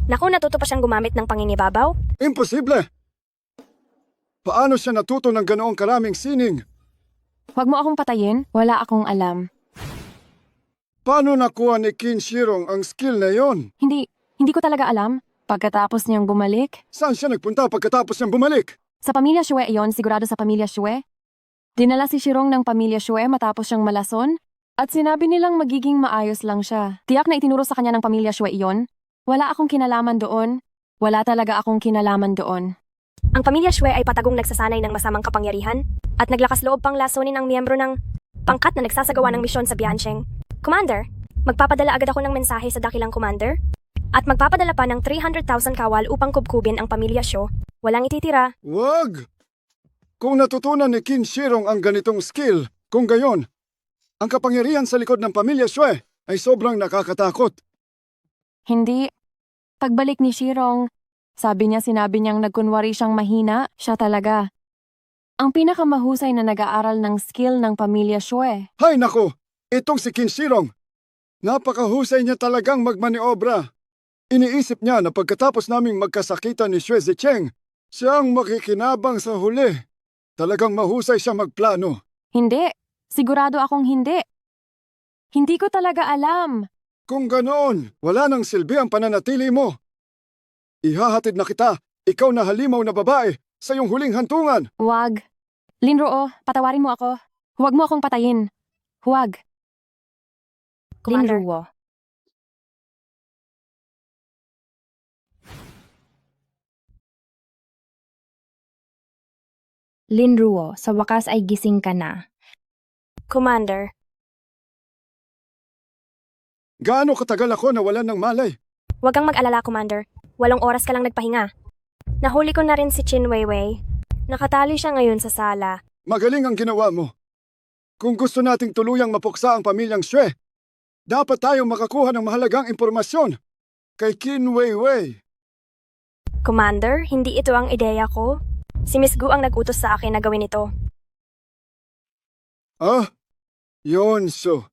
Naku, natuto pa siyang gumamit ng panginibabaw? Imposible! Paano siya natuto ng ganoong karaming sining? Huwag mo akong patayin, wala akong alam. Paano nakuha ni Qin Shirong ang skill na yon? Hindi ko talaga alam. Pagkatapos niyang bumalik. Saan siya nagpunta pagkatapos niyang bumalik? Sa pamilya Shue iyon, sigurado sa pamilya Shue. Dinala si Shirong ng pamilya Shue matapos siyang malason. At sinabi nilang magiging maayos lang siya. Tiyak na itinuro sa kanya ng pamilya Shue iyon. Wala akong kinalaman doon. Wala talaga akong kinalaman doon. Ang pamilya Shue ay patagong nagsasanay ng masamang kapangyarihan at naglakas loob pang lasonin ang miyembro ng pangkat na nagsasagawa ng misyon sa Biancheng. Commander, magpapadala agad ako ng mensahe sa dakilang commander at magpapadala pa ng 300,000 kawal upang kubkubin ang pamilya Shue. Walang ititira. Wag! Kung natutunan ni Qin Shirong ang ganitong skill, kung gayon, ang kapangyarihan sa likod ng pamilya Shue ay sobrang nakakatakot. Hindi. Pagbalik ni Shirong, sinabi niyang nagkunwari siyang mahina, siya talaga. Ang pinakamahusay na nag-aaral ng skill ng pamilya Shue. Hay nako! Itong si Qin Shirong, napakahusay niya talagang magmaniobra. Iniisip niya na pagkatapos naming magkasakitan ni Shue Zicheng, siya ang makikinabang sa huli. Talagang mahusay siya magplano. Hindi. Sigurado akong hindi. Hindi ko talaga alam. Kung ganoon, wala nang silbi ang pananatili mo. Ihahatid na kita, ikaw na halimaw na babae, sa iyong huling hantungan. Huwag. Linruo, patawarin mo ako. Huwag mo akong patayin. Huwag. Commander. Linruo, Linruo, sa wakas ay gising ka na. Commander, Gaano katagal ako nawalan ng malay? huwag kang mag-alala, Commander. 8 oras ka lang nagpahinga. Nahuli ko na rin si Chin Weiwei. Nakatali siya ngayon sa sala. Magaling ang ginawa mo. Kung gusto nating tuluyang mapuksa ang pamilyang Xue, dapat tayong makakuha ng mahalagang impormasyon kay Qin Weiwei. Commander, hindi ito ang ideya ko. Si Miss Gu ang nag-utos sa akin na gawin ito. Ah, Yonso.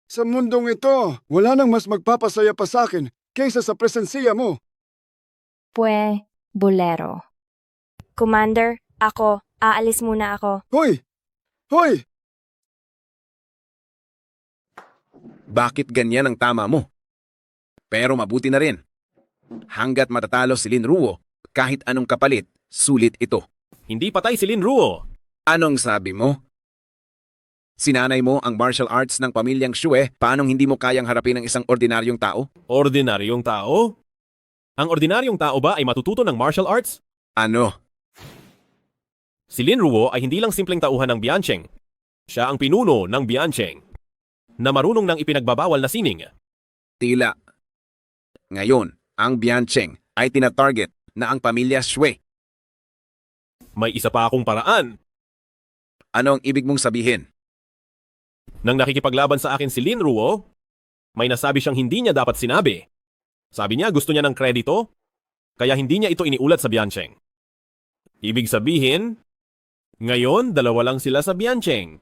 Sa mundong ito, wala nang mas magpapasaya pa sa akin kaysa sa presensiya mo. Bolero. Commander, aalis muna ako. Hoy! Hoy! Bakit ganyan ang tama mo? Pero mabuti na rin. Hanggat matatalo si Linruo, kahit anong kapalit, sulit ito. Hindi patay si Linruo. Anong sabi mo? Sinanay mo ang martial arts ng pamilyang Xue, paanong hindi mo kayang harapin ng isang ordinaryong tao? Ordinaryong tao? Ang ordinaryong tao ba ay matututo ng martial arts? Ano? Si Linruo ay hindi lang simpleng tauhan ng Biancheng. Siya ang pinuno ng Biancheng, na marunong ng ipinagbabawal na sining. Tila. Ngayon, ang Biancheng ay tinatarget na ang pamilya Xue. May isa pa akong paraan. Ano ang ibig mong sabihin? Nang nakikipaglaban sa akin si Linruo, may nasabi siyang hindi niya dapat sinabi. Sabi niya gusto niya ng kredito, kaya hindi niya ito iniulat sa Biancheng. Ibig sabihin, ngayon 2 lang sila sa Biancheng.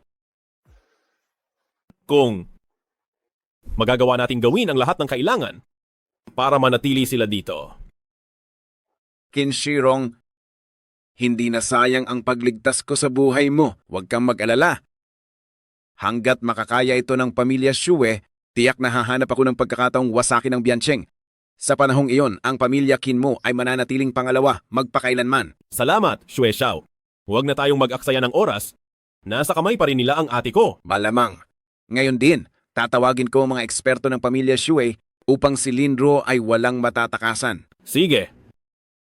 Kung magagawa nating gawin ang lahat ng kailangan para manatili sila dito. Kinshirong, hindi na sayang ang pagligtas ko sa buhay mo. Huwag kang mag-alala. Hanggat makakaya ito ng pamilya Xue, tiyak na hahanap ako ng pagkakataong wasakin ng Biancheng. Sa panahong iyon, ang pamilya Qin mo ay mananatiling pangalawa, magpakailanman. Salamat, Xue Xiao. Huwag na tayong mag-aksaya ng oras. Nasa kamay pa rin nila ang ate ko. Malamang. Ngayon din, tatawagin ko ang mga eksperto ng pamilya Xue upang si Linruo ay walang matatakasan. Sige.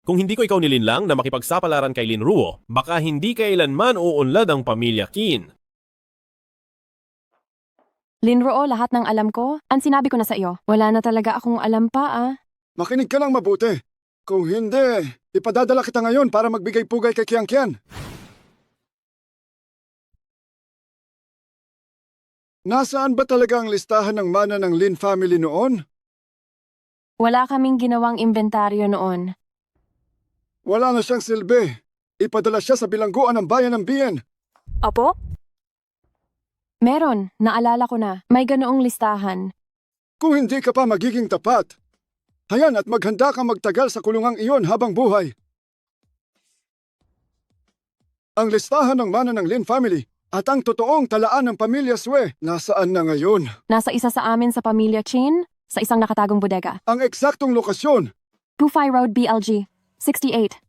Kung hindi ko ikaw nilinlang na makipagsapalaran kay Linruo, baka hindi kailanman uunlad ang pamilya Qin. Linruo, lahat ng alam ko, ang sinabi ko na sa iyo. Wala na talaga akong alam pa Makinig ka lang mabuti. Kung hindi, ipadadala kita ngayon para magbigay pugay kay Qianqian. Nasaan ba talaga ang listahan ng mana ng Lin family noon? Wala kaming ginawang inventaryo noon. Wala na siyang silbi. Ipadala siya sa bilangguan ng bayan ng Bien. Opo? Meron, naalala ko na. May ganoong listahan. Kung hindi ka pa magiging tapat, hayan at maghanda kang magtagal sa kulungang iyon habang buhay. Ang listahan ng mana ng Lin family at ang totoong talaan ng pamilya Xue, nasaan na ngayon? Nasa isa sa amin sa pamilya Chin, sa isang nakatagong bodega. Ang eksaktong lokasyon. Pufai Road, BLG, 68.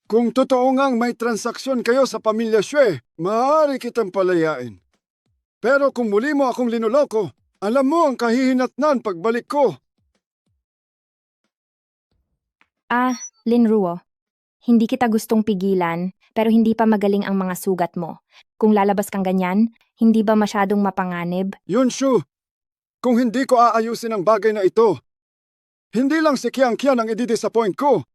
Kung totoo ngang may transaksyon kayo sa pamilya Xue, maaari kitang palayain. Pero kung muli mo akong linuloko, alam mo ang kahihinatnan pagbalik ko. Linruo. Hindi kita gustong pigilan, pero hindi pa magaling ang mga sugat mo. Kung lalabas kang ganyan, hindi ba masyadong mapanganib? Yunshu, kung hindi ko aayusin ang bagay na ito, hindi lang si Qianqian ang i-disappoint ko,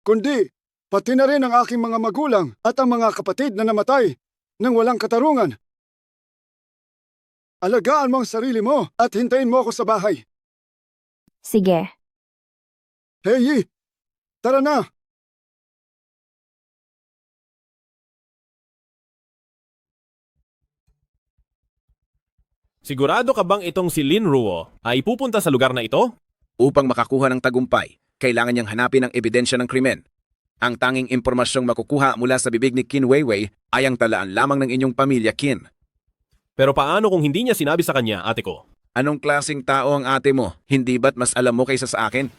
kundi pati na rin ang aking mga magulang at ang mga kapatid na namatay nang walang katarungan. Alagaan mo ang sarili mo at hintayin mo ako sa bahay. Sige. Hey Yi, tara na! Sigurado ka bang itong si Linruo ay pupunta sa lugar na ito? Upang makakuha ng tagumpay, kailangan niyang hanapin ang ebidensya ng krimen. Ang tanging impormasyong makukuha mula sa bibig ni Qin Weiwei ay ang talaan lamang ng inyong pamilya Qin. Pero paano kung hindi niya sinabi sa kanya, ate ko? Anong klaseng tao ang ate mo? Hindi ba't mas alam mo kaysa sa akin?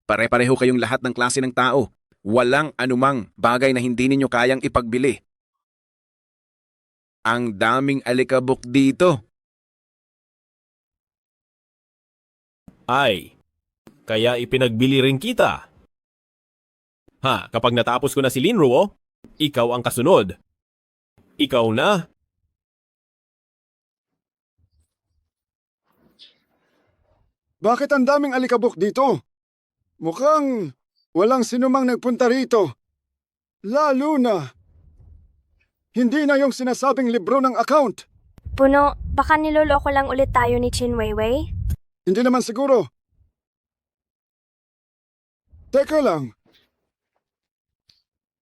Pare-pareho kayong lahat ng klase ng tao. Walang anumang bagay na hindi ninyo kayang ipagbili. Ang daming alikabok dito. Ay, kaya ipinagbili rin kita. Ha, kapag natapos ko na si Linruo, ikaw ang kasunod. Ikaw na. Bakit ang daming alikabok dito? Mukhang walang sinumang nagpunta rito. Lalo na, hindi na yung sinasabing libro ng account. Puno, baka niloloko lang ulit tayo ni Chin Weiwei? Hindi naman siguro. Teka lang.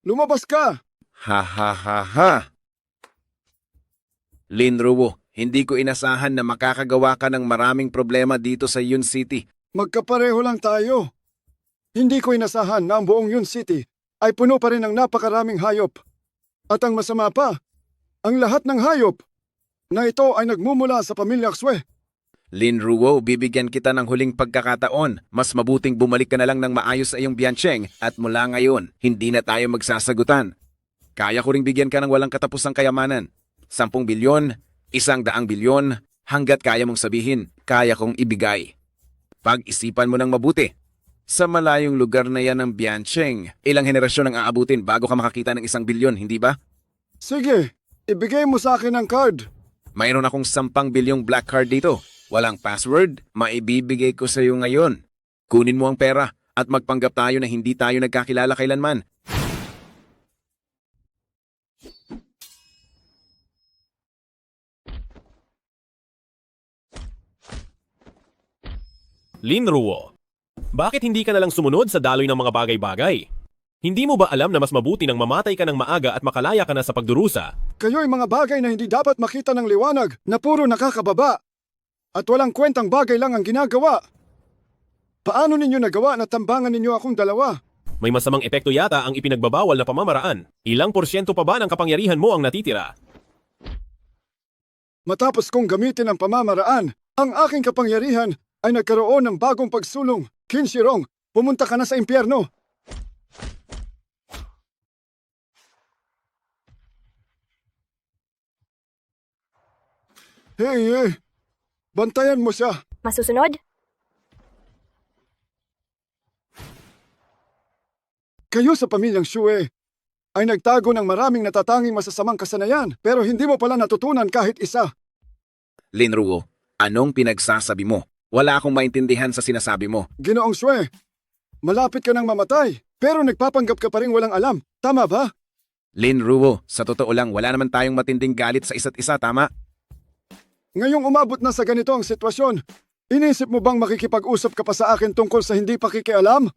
Lumabas ka! Ha ha ha ha. Linruo, hindi ko inasahan na makakagawa ka ng maraming problema dito sa Yun City. Magkapareho lang tayo. Hindi ko inasahan na ang buong Yun City ay puno pa rin ng napakaraming hayop. At ang masama pa, ang lahat ng hayop na ito ay nagmumula sa pamilya Xue. Linruo, bibigyan kita ng huling pagkakataon. Mas mabuting bumalik ka na lang ng maayos sa iyong Biancheng at mula ngayon, hindi na tayo magsasagutan. Kaya ko ring bigyan ka ng walang katapusang kayamanan. 10 bilyon, 100 bilyon, hanggat kaya mong sabihin, kaya kong ibigay. Pag-isipan mo ng mabuti. Sa malayong lugar na yan ng Biancheng, ilang henerasyon ang aabutin bago ka makakita ng 1 bilyon, hindi ba? Sige, ibigay mo sa akin ang card. Mayroon akong 10 bilyong black card dito. Walang password, maibibigay ko sa iyo ngayon. Kunin mo ang pera at magpanggap tayo na hindi tayo nagkakilala kailanman. Linruo, bakit hindi ka na lang sumunod sa daloy ng mga bagay-bagay? Hindi mo ba alam na mas mabuti nang mamatay ka ng maaga at makalaya ka na sa pagdurusa? Kayo'y mga bagay na hindi dapat makita ng liwanag na puro nakakababa. At walang kwentang bagay lang ang ginagawa. Paano ninyo nagawa na tambangan ninyo akong dalawa? May masamang epekto yata ang ipinagbabawal na pamamaraan. Ilang porsyento pa ba ng kapangyarihan mo ang natitira? Matapos kong gamitin ang pamamaraan, ang aking kapangyarihan ay nagkaroon ng bagong pagsulong. Qin Shirong, pumunta ka na sa impyerno. Hey, bantayan mo siya. Masusunod? Kayo sa pamilyang Xue ay nagtago ng maraming natatanging masasamang kasanayan pero hindi mo pala natutunan kahit isa. Linruo, anong pinagsasabi mo? Wala akong maintindihan sa sinasabi mo. Ginoong Xue, malapit ka nang mamatay pero nagpapanggap ka pa rin walang alam. Tama ba? Linruo, sa totoo lang wala naman tayong matinding galit sa isa't isa, tama? Ngayong umabot na sa ganito ang sitwasyon, inisip mo bang makikipag-usap ka pa sa akin tungkol sa hindi pakikialam?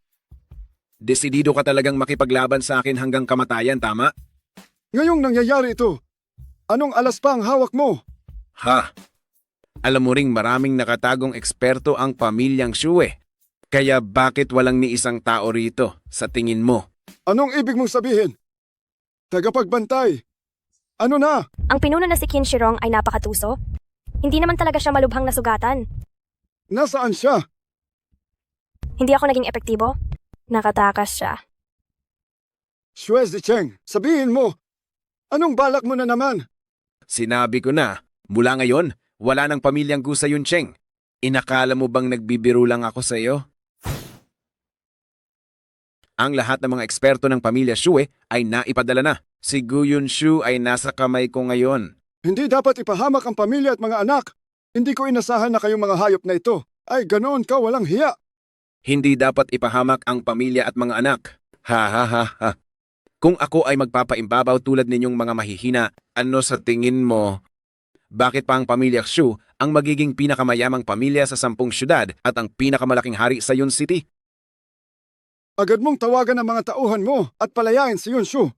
Desidido ka talagang makipaglaban sa akin hanggang kamatayan, tama? Ngayong nangyayari ito, anong alas pa ang hawak mo? Ha? Alam mo ring maraming nakatagong eksperto ang pamilyang Xue. Kaya bakit walang ni isang tao rito sa tingin mo? Anong ibig mong sabihin? Tagapagbantay. Ano na? Ang pinuno na si Qin Shirong ay napakatuso. Hindi naman talaga siya malubhang nasugatan. Nasaan siya? Hindi ako naging epektibo. Nakatakas siya. Xue Zicheng, sabihin mo, anong balak mo na naman? Sinabi ko na, mula ngayon, wala ng pamilyang Gu sa Yuncheng. Inakala mo bang nagbibiro lang ako sa iyo? Ang lahat ng mga eksperto ng pamilya Xue ay naipadala na. Si Gu Yunshu ay nasa kamay ko ngayon. Hindi dapat ipahamak ang pamilya at mga anak. Hindi ko inasahan na kayong mga hayop na ito. Ay ganoon ka, walang hiya. Hindi dapat ipahamak ang pamilya at mga anak. Ha ha ha ha. Kung ako ay magpapaimbabaw tulad ninyong mga mahihina, ano sa tingin mo? Bakit pa ang pamilya Xu ang magiging pinakamayamang pamilya sa 10 syudad at ang pinakamalaking hari sa Yun City? Agad mong tawagan ang mga tauhan mo at palayain si Yunshu.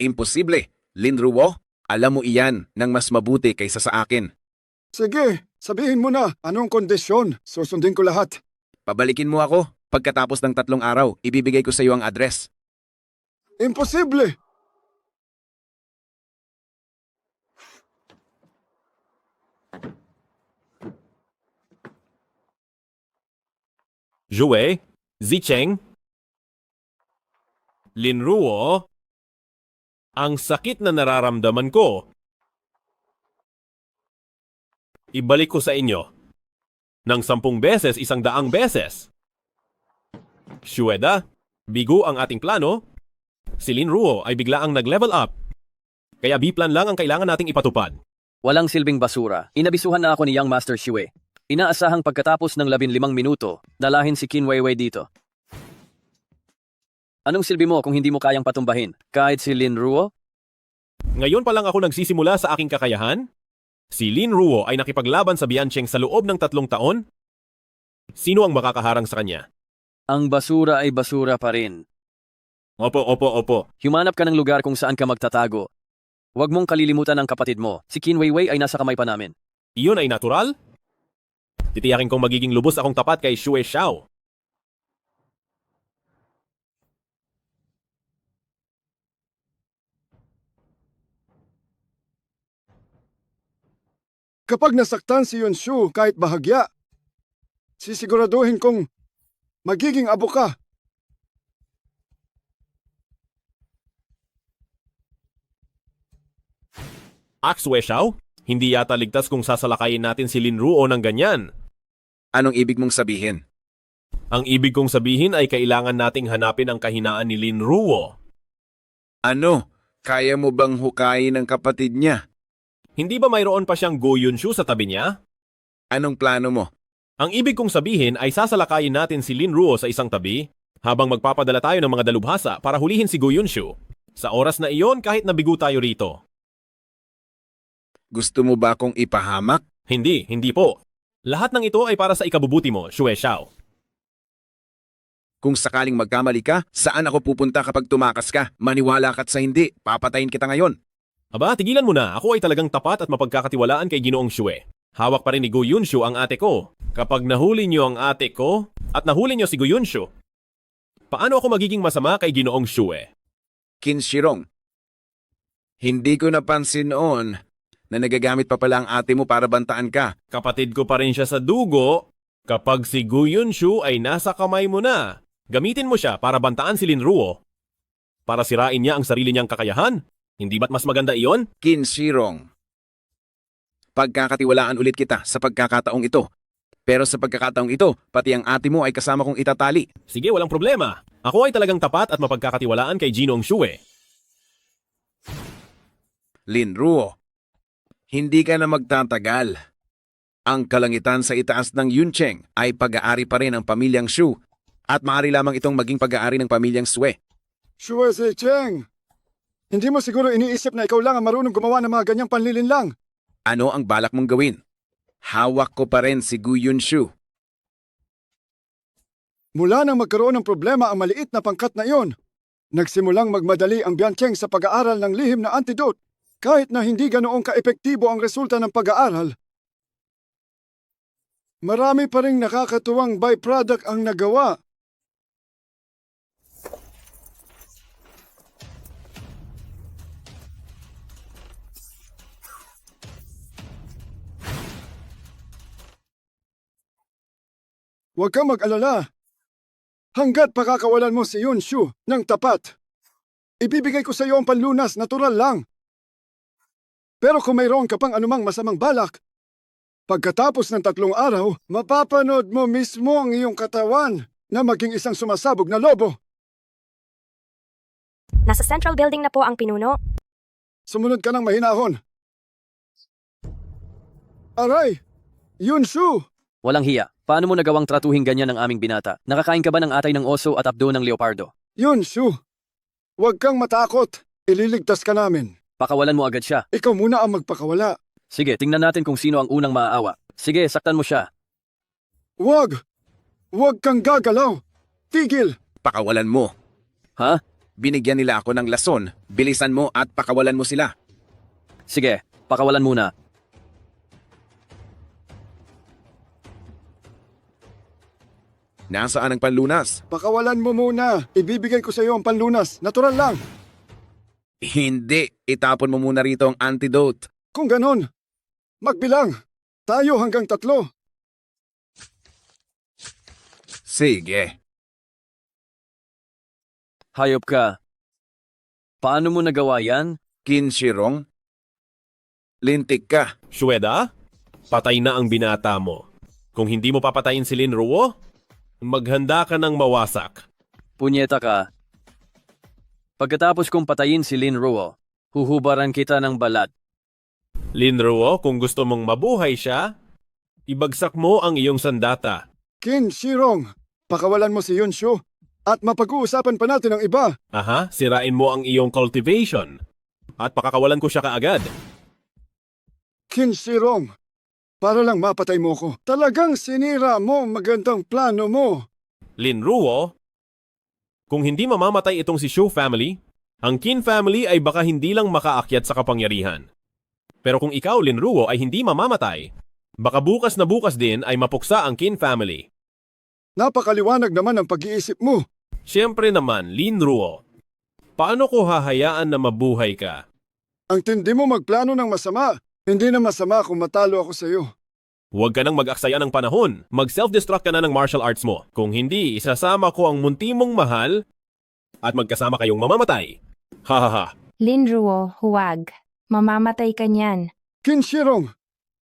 Imposible. Linruo, alam mo iyan ng mas mabuti kaysa sa akin. Sige, sabihin mo na anong kondisyon. Susundin ko lahat. Pabalikin mo ako. Pagkatapos ng 3 araw, ibibigay ko sa iyo ang address. Imposible! Xue, Zicheng, Linruo, ang sakit na nararamdaman ko. Ibalik ko sa inyo ng 10 beses 100 beses. Xueda, Bigo ang ating plano. Si Linruo ay biglaang nag-level up. Kaya B-plan lang ang kailangan nating ipatupad. Walang silbing basura. Inabisuhan na ako ni Young Master Xue. Inaasahang pagkatapos ng 15 minuto, dalahin si Qin Weiwei dito. Anong silbi mo kung hindi mo kayang patumbahin? Kahit si Linruo? Ngayon pa lang ako nagsisimula sa aking kakayahan. Si Linruo ay nakipaglaban sa Biancheng sa loob ng 3 taon. Sino ang makakaharang sa kanya? Ang basura ay basura pa rin. Opo. Humanap ka ng lugar kung saan ka magtatago. Huwag mong kalilimutan ang kapatid mo. Si Qin Weiwei ay nasa kamay pa namin. Iyon ay natural? Titiyakin kong magiging lubos akong tapat kay Xue Xiao. Kapag nasaktan si Yunshu kahit bahagya, sisiguraduhin kong magiging abo ka. Xue Xiao? Hindi yata ligtas kung sasalakayin natin si Linruo ng ganyan. Anong ibig mong sabihin? Ang ibig kong sabihin ay kailangan nating hanapin ang kahinaan ni Linruo. Ano? Kaya mo bang hukayin ang kapatid niya? Hindi ba mayroon pa siyang Go Yunshu sa tabi niya? Anong plano mo? Ang ibig kong sabihin ay sasalakayin natin si Linruo sa isang tabi habang magpapadala tayo ng mga dalubhasa para hulihin si Go Yunshu. Sa oras na iyon kahit nabigo tayo rito. Gusto mo ba akong ipahamak? Hindi po. Lahat ng ito ay para sa ikabubuti mo, Xue Xiao. Kung sakaling magkamali ka, saan ako pupunta kapag tumakas ka? Maniwala ka't sa hindi, papatayin kita ngayon. Aba, tigilan mo na. Ako ay talagang tapat at mapagkakatiwalaan kay Ginoong Xue. Hawak pa rin ni Go Yunshu ang ate ko. Kapag nahuli niyo ang ate ko at nahuli niyo si Go Yunshu, paano ako magiging masama kay Ginoong Xue? Qin Shirong, hindi ko napansin noon na nagagamit pa pala ang ate mo para bantaan ka. Kapatid ko pa rin siya sa dugo. Kapag si Go Yunshu ay nasa kamay mo na, gamitin mo siya para bantaan si Linruo. Para sirain niya ang sarili niyang kakayahan. Hindi ba't mas maganda iyon? Qin Shirong, pagkakatiwalaan ulit kita sa pagkakataong ito. Pero sa pagkakataong ito, pati ang ate mo ay kasama kong itatali. Sige, walang problema. Ako ay talagang tapat at mapagkakatiwalaan kay Ginoong Xue. Linruo, hindi ka na magtatagal. Ang kalangitan sa itaas ng Yuncheng ay pag-aari pa rin ng pamilyang Shu at maaari lamang itong maging pag-aari ng pamilyang Xue. Xue Zhicheng, hindi mo siguro iniisip na ikaw lang ang marunong gumawa ng mga ganyang panlilinlang? Ano ang balak mong gawin? Hawak ko pa rin si Gu Yunshu. Mula nang magkaroon ng problema ang maliit na pangkat na iyon, nagsimulang magmadali ang Biancheng sa pag-aaral ng lihim na antidote. Kahit na hindi ganoong kaepektibo ang resulta ng pag-aaral, marami pa ring nakakatuwang byproduct ang nagawa. Huwag kang mag-alala. Hanggat pakakawalan mo si Yunshu ng tapat, ibibigay ko sa iyo ang panlunas, natural lang. Pero kung mayroon ka pang anumang masamang balak, pagkatapos ng 3 araw, mapapanood mo mismo ang iyong katawan na maging isang sumasabog na lobo. Nasa Central Building na po ang pinuno. Sumunod ka ng mahinahon. Aray! Yunshu! Walang hiya. Paano mo nagawang tratuhin ganyan ang aming binata? Nakakain ka ba ng atay ng oso at abdo ng leopardo? Yunshu! Huwag kang matakot. Ililigtas ka namin. Pakawalan mo agad siya. Ikaw muna ang magpakawala. Sige, tingnan natin kung sino ang unang maaawa. Sige, saktan mo siya. Huwag! Huwag kang gagalaw! Tigil! Pakawalan mo. Ha? Binigyan nila ako ng lason. Bilisan mo at pakawalan mo sila. Sige, pakawalan muna. Nasaan ang panlunas? Pakawalan mo muna. Ibibigay ko sa iyo ang panlunas. Natural lang. Hindi. Itapon mo muna rito ang antidote. Kung ganon, magbilang. Tayo hanggang 3. Sige. Hayop ka. Paano mo nagawa yan? Qin Shirong, lintik ka. Xueda, patay na ang binata mo. Kung hindi mo papatayin si Linruo, maghanda ka ng mawasak. Punyeta ka. Pagkatapos kong patayin si Linruo, huhubaran kita ng balat. Linruo, kung gusto mong mabuhay siya, ibagsak mo ang iyong sandata. Qin Shirong, pakawalan mo si Yunshu at mapag-uusapan pa natin ang iba. Aha, sirain mo ang iyong cultivation. At pakakawalan ko siya kaagad. Qin Shirong, para lang mapatay mo ko. Talagang sinira mo ang magandang plano mo. Linruo, kung hindi mamamatay itong si Shu family, ang Qin family ay baka hindi lang makaakyat sa kapangyarihan. Pero kung ikaw, Linruo, ay hindi mamamatay, baka bukas na bukas din ay mapuksa ang Qin family. Napakaliwanag naman ang pag-iisip mo. Siyempre naman, Linruo, paano ko hahayaan na mabuhay ka? Ang tindi mo magplano ng masama. Hindi na masama kung matalo ako sa iyo. Huwag ka nang mag-aksaya ng panahon. Mag-self-destruct ka na ng martial arts mo. Kung hindi, isasama ko ang munti mong mahal at magkasama kayong mamamatay. Hahaha. Linruo, huwag. Mamamatay ka niyan. Qin Shirong,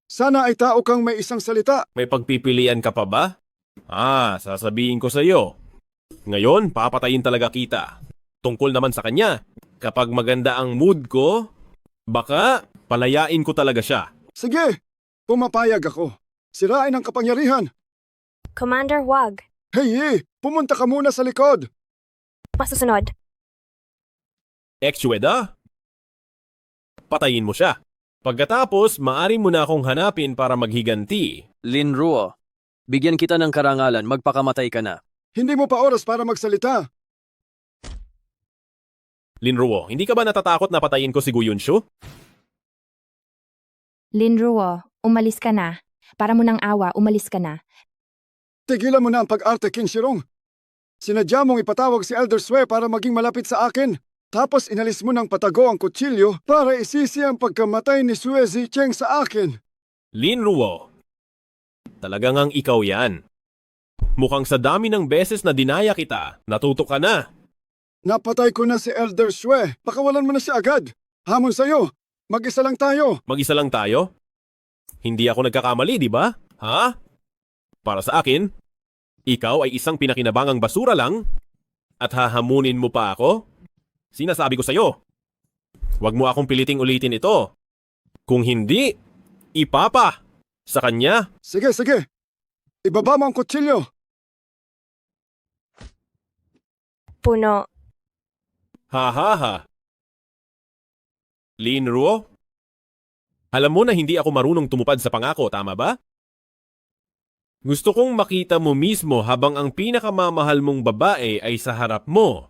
sana ay tao kang may isang salita. May pagpipilian ka pa ba? Sasabihin ko sa iyo. Ngayon, papatayin talaga kita. Tungkol naman sa kanya, kapag maganda ang mood ko, baka palayain ko talaga siya. Sige, pumapayag ako. Sirain ang kapangyarihan. Commander, wag. Hey, pumunta ka muna sa likod. Masusunod. Ekchueda? Patayin mo siya. Pagkatapos, maari mo na akong hanapin para maghiganti. Linruo, bigyan kita ng karangalan, magpakamatay ka na. Hindi mo pa oras para magsalita. Linruo, hindi ka ba natatakot na patayin ko si Gu Yunshu? Linruo, umalis ka na. Para mo ng awa, umalis ka na. Tigilan mo na ang pag-arte, Qin Shirong. Sinadya mong ipatawag si Elder Sue para maging malapit sa akin. Tapos inalis mo ng patago ang kutsilyo para isisi ang pagkamatay ni Sue Zicheng sa akin. Linruo, talagang ang ikaw yan. Mukhang sa dami ng beses na dinaya kita, natuto ka na. Napatay ko na si Elder Sue. Pakawalan mo na siya agad. Hamon sa'yo. Mag-isa lang tayo. Mag-isa lang tayo? Hindi ako nagkakamali, di ba? Ha? Para sa akin, ikaw ay isang pinakinabangang basura lang at hahamunin mo pa ako? Sinasabi ko sa'yo, huwag mo akong piliting ulitin ito. Kung hindi, ipapa sa kanya. Sige. Ibaba mo ang kutsilyo. Puno. Ha. Linruo? Alam mo na hindi ako marunong tumupad sa pangako, tama ba? Gusto kong makita mo mismo habang ang pinakamamahal mong babae ay sa harap mo.